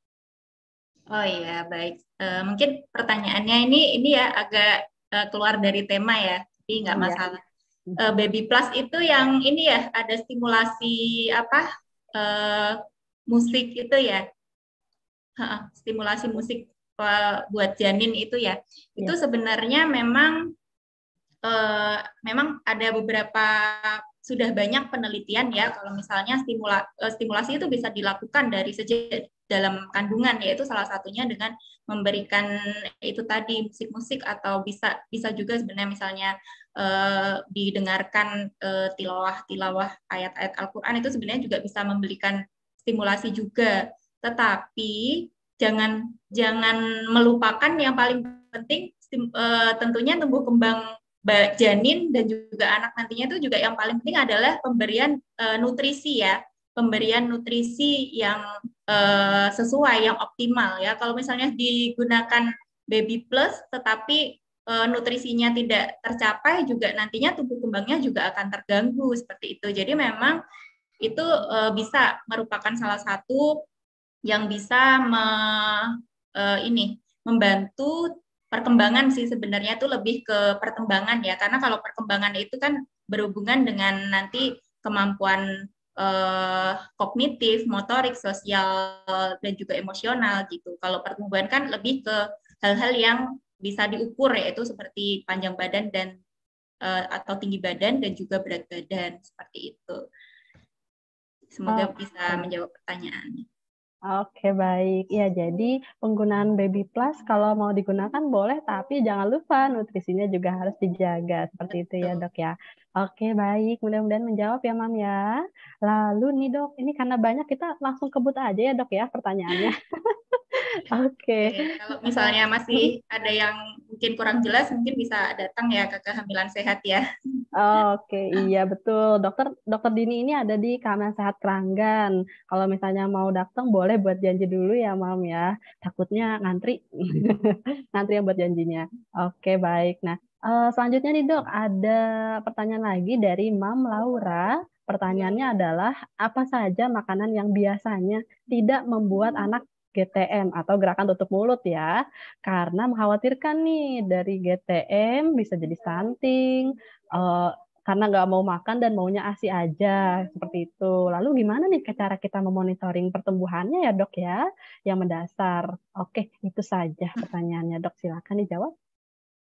Oh iya, baik. Mungkin pertanyaannya ini ya agak keluar dari tema ya, tapi nggak Iya. masalah. Baby Plus itu yang ini ya, ada stimulasi musik itu ya, stimulasi musik buat janin itu ya. Itu Iya. sebenarnya memang ada beberapa sudah banyak penelitian ya kalau misalnya stimulasi itu bisa dilakukan dari sejak dalam kandungan, yaitu salah satunya dengan memberikan itu tadi musik-musik atau bisa juga sebenarnya misalnya didengarkan tilawah ayat-ayat Al-Qur'an itu sebenarnya juga bisa memberikan stimulasi juga. Tetapi jangan melupakan yang paling penting tentunya tumbuh kembang janin dan juga anak nantinya itu juga yang paling penting adalah pemberian nutrisi ya, pemberian nutrisi yang sesuai, yang optimal ya. Kalau misalnya digunakan Baby Plus tetapi nutrisinya tidak tercapai juga nantinya tumbuh kembangnya juga akan terganggu seperti itu. Jadi memang itu bisa merupakan salah satu yang bisa membantu perkembangan sih sebenarnya itu lebih ke perkembangan ya, karena kalau perkembangan itu kan berhubungan dengan nanti kemampuan kognitif, motorik, sosial dan juga emosional gitu. Kalau pertumbuhan kan lebih ke hal-hal yang bisa diukur yaitu seperti panjang badan dan atau tinggi badan dan juga berat badan seperti itu. Semoga bisa menjawab pertanyaannya. Oke, baik. Ya, jadi penggunaan Baby Plus kalau mau digunakan boleh, tapi jangan lupa nutrisinya juga harus dijaga. Seperti itu ya, Dok ya. Oke, baik. Mudah-mudahan menjawab ya, Mam ya. Lalu nih, Dok, ini karena banyak kita langsung kebut aja ya, Dok ya, pertanyaannya. Oke. Kalau misalnya masih ada yang mungkin kurang jelas, mungkin bisa datang ya ke Kehamilan Sehat ya. Oke, iya betul. Dokter Dini ini ada di Kehamilan Sehat Keranggan. Kalau misalnya mau datang boleh buat janji dulu ya, Mam ya. Takutnya ngantri. Ngantri yang buat janjinya. Oke, baik. Nah, selanjutnya nih, Dok, ada pertanyaan lagi dari Mam Laura. Pertanyaannya adalah apa saja makanan yang biasanya tidak membuat anak GTM atau gerakan tutup mulut ya. Karena mengkhawatirkan nih dari GTM bisa jadi stunting, karena nggak mau makan dan maunya ASI aja, seperti itu. Lalu gimana nih cara kita memonitoring pertumbuhannya ya dok ya, yang mendasar? Oke, itu saja pertanyaannya dok, silakan dijawab.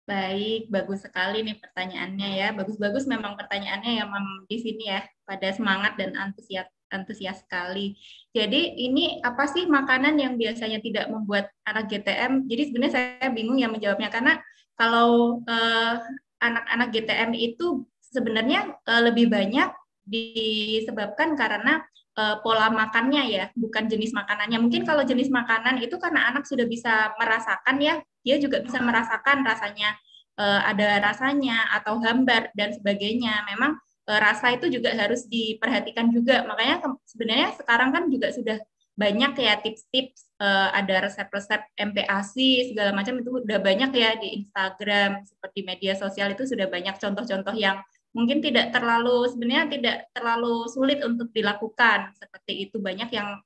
Baik, bagus sekali nih pertanyaannya ya. Bagus-bagus memang pertanyaannya ya, Mam, di sini ya. Pada semangat dan antusias antusias sekali. Jadi ini apa sih makanan yang biasanya tidak membuat anak GTM? Jadi sebenarnya saya bingung ya menjawabnya karena kalau anak-anak GTM itu sebenarnya lebih banyak disebabkan karena pola makannya ya, bukan jenis makanannya. Mungkin kalau jenis makanan itu karena anak sudah bisa merasakan ya, dia juga bisa merasakan rasanya, ada rasanya atau hambar dan sebagainya. Memang rasa itu juga harus diperhatikan juga. Makanya sebenarnya sekarang kan juga sudah banyak ya tips-tips, ada resep-resep MPASI segala macam itu udah banyak ya di Instagram, seperti media sosial itu sudah banyak contoh-contoh yang mungkin sebenarnya tidak terlalu sulit untuk dilakukan. Seperti itu banyak yang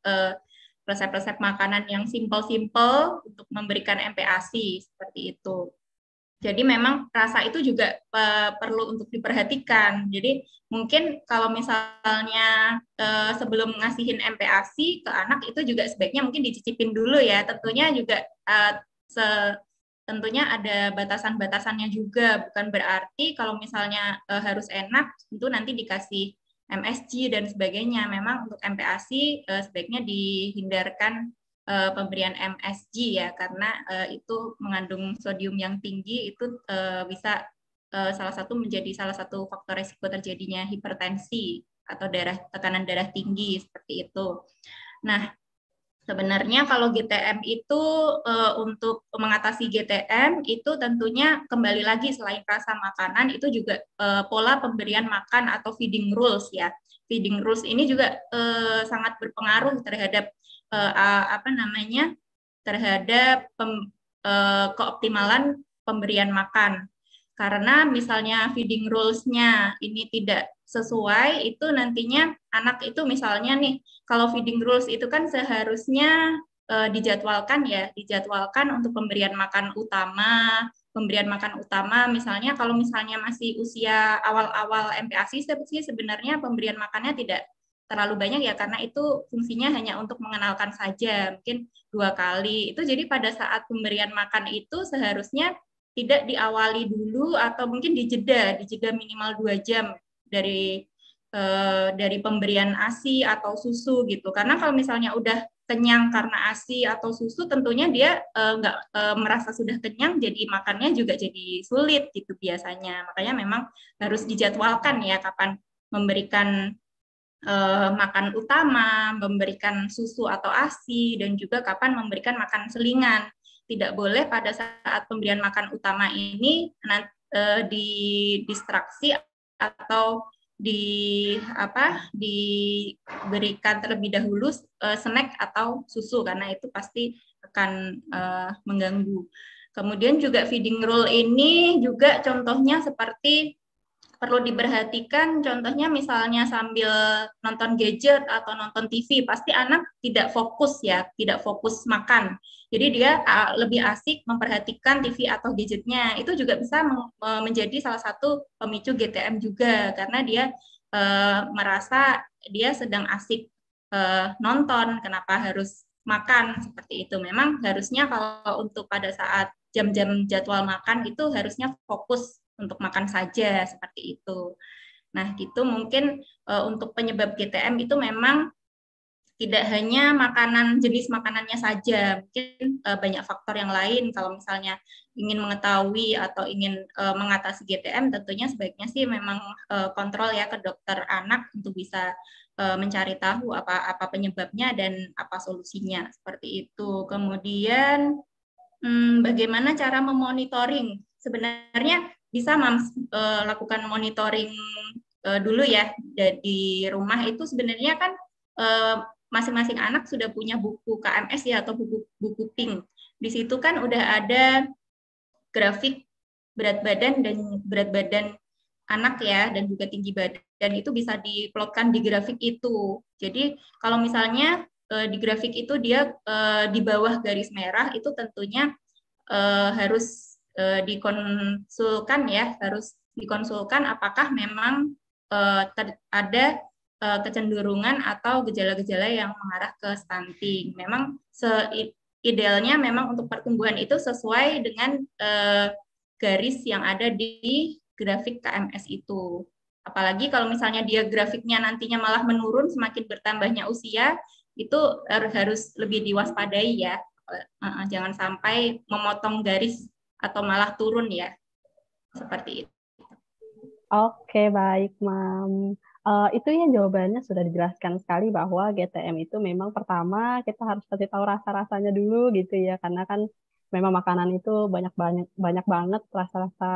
resep-resep makanan yang simple-simple untuk memberikan MPASI seperti itu. Jadi memang rasa itu juga perlu untuk diperhatikan. Jadi mungkin kalau misalnya sebelum ngasihin MPASI ke anak itu juga sebaiknya mungkin dicicipin dulu ya. Tentunya juga tentunya ada batasan-batasannya juga. Bukan berarti kalau misalnya harus enak tentu nanti dikasih MSG dan sebagainya. Memang untuk MPASI sebaiknya dihindarkan pemberian MSG ya karena itu mengandung sodium yang tinggi itu bisa menjadi salah satu faktor risiko terjadinya hipertensi atau tekanan darah tinggi seperti itu. Nah, sebenarnya kalau GTM itu untuk mengatasi GTM itu tentunya kembali lagi selain rasa makanan itu juga pola pemberian makan atau feeding rules ya. Feeding rules ini juga sangat berpengaruh terhadap terhadap keoptimalan pemberian makan. Karena misalnya feeding rules-nya ini tidak sesuai, itu nantinya anak itu misalnya nih, kalau feeding rules itu kan seharusnya dijadwalkan untuk pemberian makan utama misalnya kalau misalnya masih usia awal-awal MPASI sebenarnya pemberian makannya tidak terlalu banyak ya karena itu fungsinya hanya untuk mengenalkan saja mungkin 2 kali itu jadi pada saat pemberian makan itu seharusnya tidak diawali dulu atau mungkin dijeda minimal 2 jam dari pemberian ASI atau susu gitu karena kalau misalnya udah kenyang karena ASI atau susu tentunya dia nggak merasa sudah kenyang jadi makannya juga jadi sulit gitu biasanya makanya memang harus dijadwalkan ya kapan memberikan makan utama, memberikan susu atau ASI, dan juga kapan memberikan makan selingan. Tidak boleh pada saat pemberian makan utama ini didistraksi atau diberikan terlebih dahulu snack atau susu karena itu pasti akan mengganggu. Kemudian juga feeding rule ini juga contohnya seperti perlu diperhatikan contohnya misalnya sambil nonton gadget atau nonton TV pasti anak tidak fokus makan jadi dia lebih asik memperhatikan TV atau gadgetnya itu juga bisa menjadi salah satu pemicu GTM juga karena dia merasa dia sedang asik nonton kenapa harus makan seperti itu memang harusnya kalau untuk pada saat jam-jam jadwal makan itu harusnya fokus untuk makan saja seperti itu. Nah, gitu mungkin untuk penyebab GTM itu memang tidak hanya jenis makanannya saja, mungkin banyak faktor yang lain. Kalau misalnya ingin mengetahui atau ingin mengatasi GTM, tentunya sebaiknya sih memang kontrol ya ke dokter anak untuk bisa mencari tahu apa penyebabnya dan apa solusinya seperti itu. Kemudian bagaimana cara memonitoring? Sebenarnya bisa lakukan monitoring dulu ya di rumah itu sebenarnya kan masing-masing anak sudah punya buku KMS ya atau buku PINK. Di situ kan udah ada grafik berat badan anak ya dan juga tinggi badan itu bisa diplotkan di grafik itu. Jadi kalau misalnya di grafik itu dia di bawah garis merah itu tentunya harus dikonsulkan ya, harus dikonsulkan apakah memang ada kecenderungan atau gejala-gejala yang mengarah ke stunting. Memang idealnya memang untuk pertumbuhan itu sesuai dengan garis yang ada di grafik KMS itu. Apalagi kalau misalnya dia grafiknya nantinya malah menurun semakin bertambahnya usia, itu harus lebih diwaspadai ya. Jangan sampai memotong garis atau malah turun ya. Seperti itu. Oke, baik, Mam. Itu ya jawabannya sudah dijelaskan sekali bahwa GTM itu memang pertama kita harus kasih tahu rasa-rasanya dulu gitu ya, karena kan memang makanan itu banyak banget rasa-rasa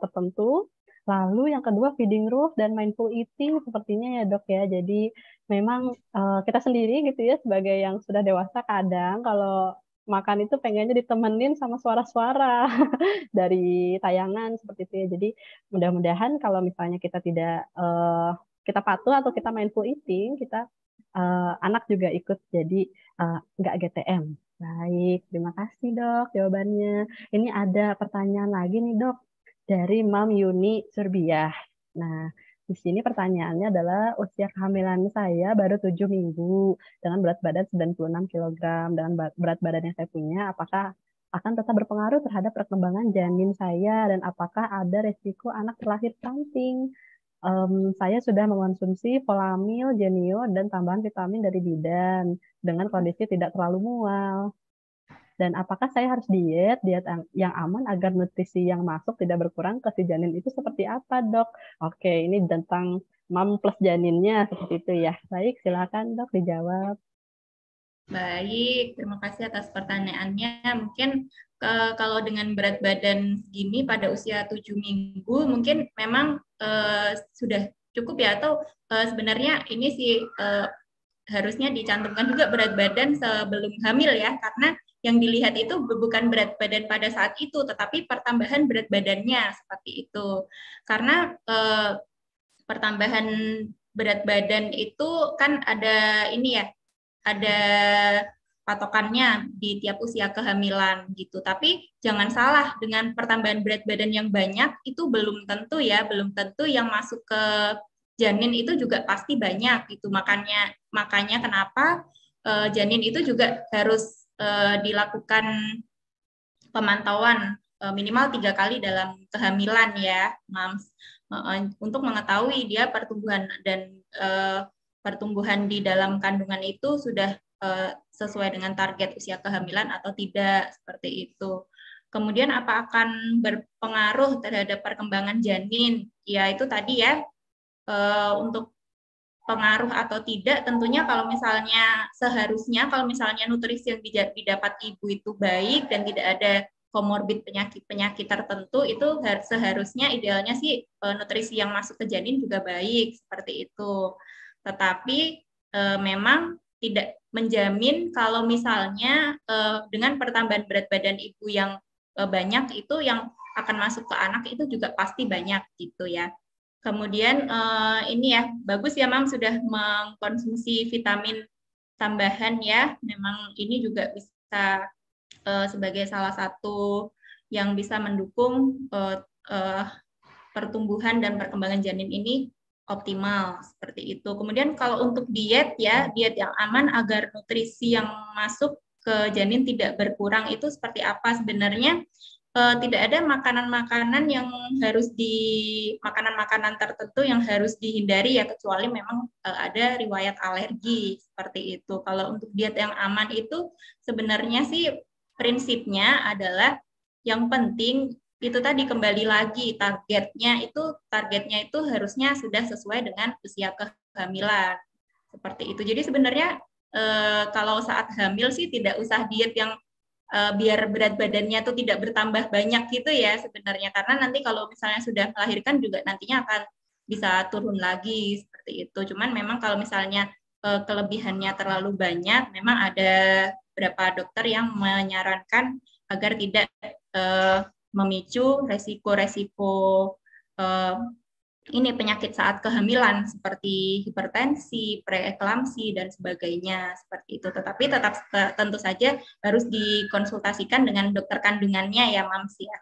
tertentu. Lalu yang kedua feeding rules dan mindful eating sepertinya ya dok ya. Jadi memang kita sendiri gitu ya sebagai yang sudah dewasa kadang kalau makan itu pengennya ditemenin sama suara-suara dari tayangan seperti itu ya. Jadi mudah-mudahan kalau misalnya kita tidak kita patuh atau kita mindful eating, kita anak juga ikut jadi nggak GTM. Baik, terima kasih dok jawabannya. Ini ada pertanyaan lagi nih dok dari Mam Yuni Surbiah. Nah, di sini pertanyaannya adalah usia kehamilan saya baru 7 minggu dengan berat badan 96 kg. Dengan berat badan yang saya punya, apakah akan tetap berpengaruh terhadap perkembangan janin saya dan apakah ada resiko anak terlahir stunting? Saya sudah mengonsumsi Polamil, Genio, dan tambahan vitamin dari bidan dengan kondisi tidak terlalu mual. Dan apakah saya harus diet yang aman agar nutrisi yang masuk tidak berkurang ke si janin itu seperti apa, dok? Oke, ini tentang mam plus janinnya seperti itu ya. Baik, silakan dok dijawab. Baik, terima kasih atas pertanyaannya. Mungkin kalau dengan berat badan segini pada usia 7 minggu, mungkin memang sudah cukup ya, atau sebenarnya ini sih harusnya dicantumkan juga berat badan sebelum hamil ya, karena yang dilihat itu bukan berat badan pada saat itu, tetapi pertambahan berat badannya seperti itu. Karena pertambahan berat badan itu kan ada ini ya, ada patokannya di tiap usia kehamilan gitu. Tapi jangan salah, dengan pertambahan berat badan yang banyak itu belum tentu ya, belum tentu yang masuk ke janin itu juga pasti banyak gitu. Makanya kenapa janin itu juga harus dilakukan pemantauan minimal 3 kali dalam kehamilan ya, Mams, untuk mengetahui dia pertumbuhan di dalam kandungan itu sudah sesuai dengan target usia kehamilan atau tidak, seperti itu. Kemudian apa akan berpengaruh terhadap perkembangan janin? Ya itu tadi ya, untuk pengaruh atau tidak, tentunya kalau misalnya seharusnya kalau misalnya nutrisi yang didapat ibu itu baik dan tidak ada komorbid penyakit tertentu, itu seharusnya idealnya sih nutrisi yang masuk ke janin juga baik, seperti itu. Tetapi memang tidak menjamin kalau misalnya dengan pertambahan berat badan ibu yang banyak itu yang akan masuk ke anak itu juga pasti banyak gitu ya. Kemudian ini ya, bagus ya Mam sudah mengkonsumsi vitamin tambahan ya. Memang ini juga bisa sebagai salah satu yang bisa mendukung pertumbuhan dan perkembangan janin ini optimal, seperti itu. Kemudian kalau untuk diet ya, diet yang aman agar nutrisi yang masuk ke janin tidak berkurang itu seperti apa sebenarnya? Tidak ada makanan-makanan yang harus makanan-makanan tertentu yang harus dihindari ya, kecuali memang ada riwayat alergi seperti itu. Kalau untuk diet yang aman itu sebenarnya sih prinsipnya adalah yang penting itu tadi kembali lagi targetnya itu harusnya sudah sesuai dengan usia kehamilan seperti itu. Jadi sebenarnya kalau saat hamil sih tidak usah diet yang biar berat badannya tuh tidak bertambah banyak gitu ya sebenarnya, karena nanti kalau misalnya sudah melahirkan juga nantinya akan bisa turun lagi seperti itu. Cuman memang kalau misalnya kelebihannya terlalu banyak, memang ada beberapa dokter yang menyarankan agar tidak memicu resiko-resiko ini penyakit saat kehamilan seperti hipertensi, preeklamsi dan sebagainya seperti itu. Tetapi tetap tentu saja harus dikonsultasikan dengan dokter kandungannya ya, Mams ya.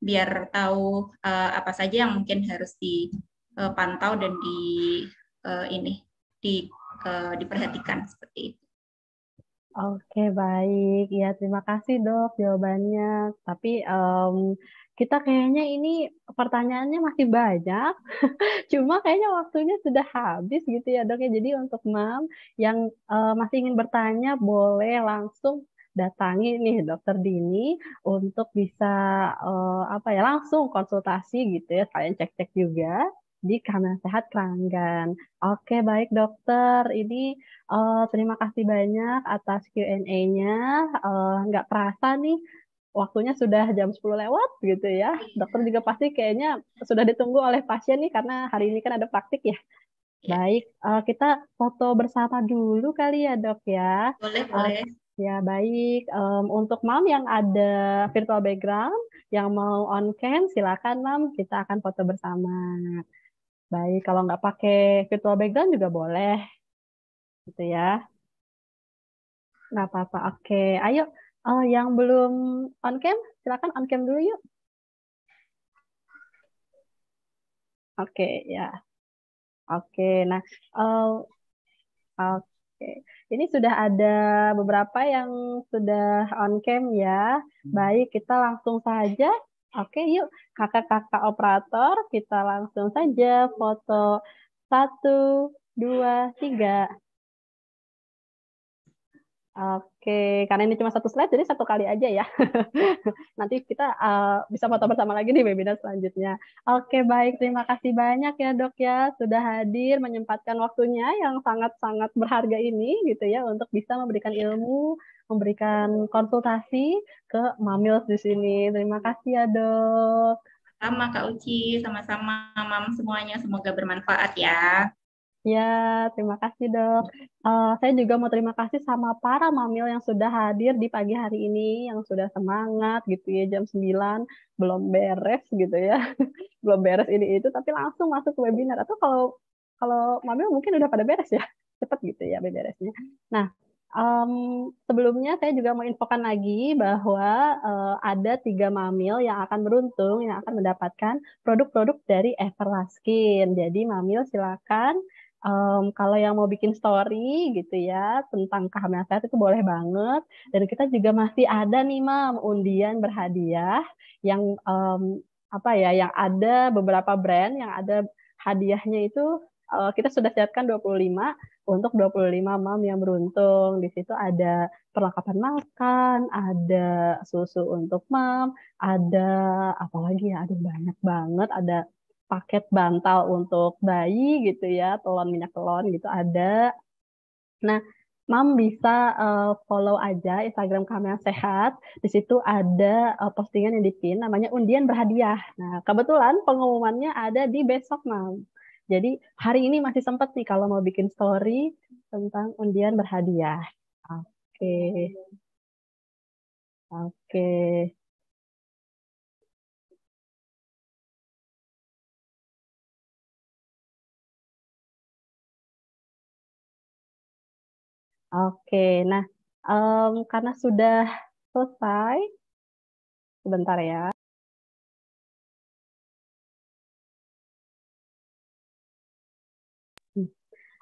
Biar tahu apa saja yang mungkin harus dipantau dan diperhatikan seperti itu. Oke, baik. Ya, terima kasih dok jawabannya. Tapi kita kayaknya ini pertanyaannya masih banyak. Cuma kayaknya waktunya sudah habis gitu ya dok ya. Jadi untuk mam yang masih ingin bertanya boleh langsung datangi nih dokter Dini untuk bisa apa ya langsung konsultasi gitu ya. Kalian cek-cek juga di Kehamilan Sehat Keranggan. Oke, baik dokter. Ini terima kasih banyak atas Q&A-nya. Nggak kerasa nih waktunya sudah jam 10 lewat gitu ya. Dokter juga pasti kayaknya sudah ditunggu oleh pasien nih karena hari ini kan ada praktik ya. Baik, kita foto bersama dulu kali ya dok ya. Boleh, Uh, boleh. ya baik, untuk mam yang ada virtual background, yang mau on cam silakan mam, kita akan foto bersama. Baik, kalau nggak pakai virtual background juga boleh gitu ya. Nggak apa-apa, oke. Ayo, yang belum on cam, silakan on cam dulu yuk. Oke, ya. Oke, nah, oke. Ini sudah ada beberapa yang sudah on cam ya. Baik, kita langsung saja. Oke, yuk, kakak-kakak operator, kita langsung saja foto 1, 2, 3. Oke, karena ini cuma satu slide, jadi satu kali aja ya. Nanti kita bisa foto bersama lagi di webinar selanjutnya. Oke, baik. Terima kasih banyak ya dok ya sudah hadir, menyempatkan waktunya yang sangat-sangat berharga ini gitu ya untuk bisa memberikan ilmu, memberikan konsultasi ke Mamils di sini. Terima kasih ya dok. Sama Kak Uci, sama-sama Mam semuanya. Semoga bermanfaat ya. Ya, terima kasih dok. Saya juga mau terima kasih sama para mamil yang sudah hadir di pagi hari ini, yang sudah semangat gitu ya, jam 9 belum beres gitu ya. Belum beres ini itu, tapi langsung masuk ke webinar. Atau kalau kalau mamil mungkin udah pada beres ya, cepet gitu ya beresnya. Nah, em, sebelumnya saya juga mau infokan lagi bahwa ada 3 mamil yang akan beruntung, yang akan mendapatkan produk-produk dari Everlaskin. Jadi mamil silakan kalau yang mau bikin story gitu ya tentang kehamilan sehat itu boleh banget. Dan kita juga masih ada nih Mam undian berhadiah yang apa ya yang ada beberapa brand yang ada hadiahnya itu kita sudah siapkan 25 untuk 25 mam yang beruntung. Di situ ada perlengkapan makan, ada susu untuk mam, ada apa lagi ya? Ada banyak banget, ada paket bantal untuk bayi gitu ya, telon minyak telon gitu ada. Nah, Mam bisa follow aja Instagram Kehamilan Sehat. Di situ ada postingan yang dipin namanya undian berhadiah. Nah, kebetulan pengumumannya ada di besok, Mam. Jadi hari ini masih sempat nih kalau mau bikin story tentang undian berhadiah. Oke, oke. Oke, nah karena sudah selesai, sebentar ya.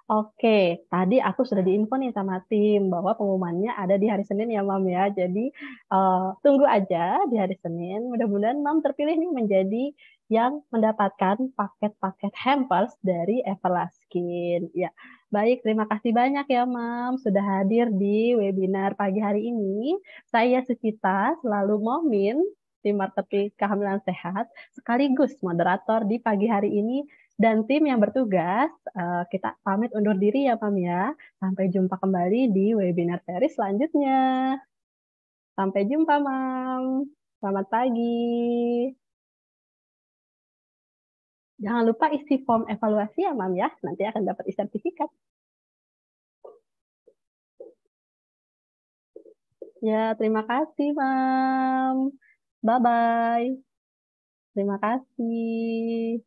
Oke, tadi aku sudah diinfo nih sama tim bahwa pengumumannya ada di hari Senin ya, Mam ya. Jadi tunggu aja di hari Senin. Mudah-mudahan Mam terpilih nih menjadi yang mendapatkan paket-paket hampers dari Everlaskin. Ya, baik. Terima kasih banyak ya, Mam, sudah hadir di webinar pagi hari ini. Saya Sucita, selalu Momin, tim marketing kehamilan sehat, sekaligus moderator di pagi hari ini dan tim yang bertugas, kita pamit undur diri ya, Pam ya. Sampai jumpa kembali di webinar seri selanjutnya. Sampai jumpa, Mam. Selamat pagi. Jangan lupa isi form evaluasi ya, Mam ya. Nanti akan dapat sertifikat. Ya, terima kasih, Mam. Bye-bye. Terima kasih.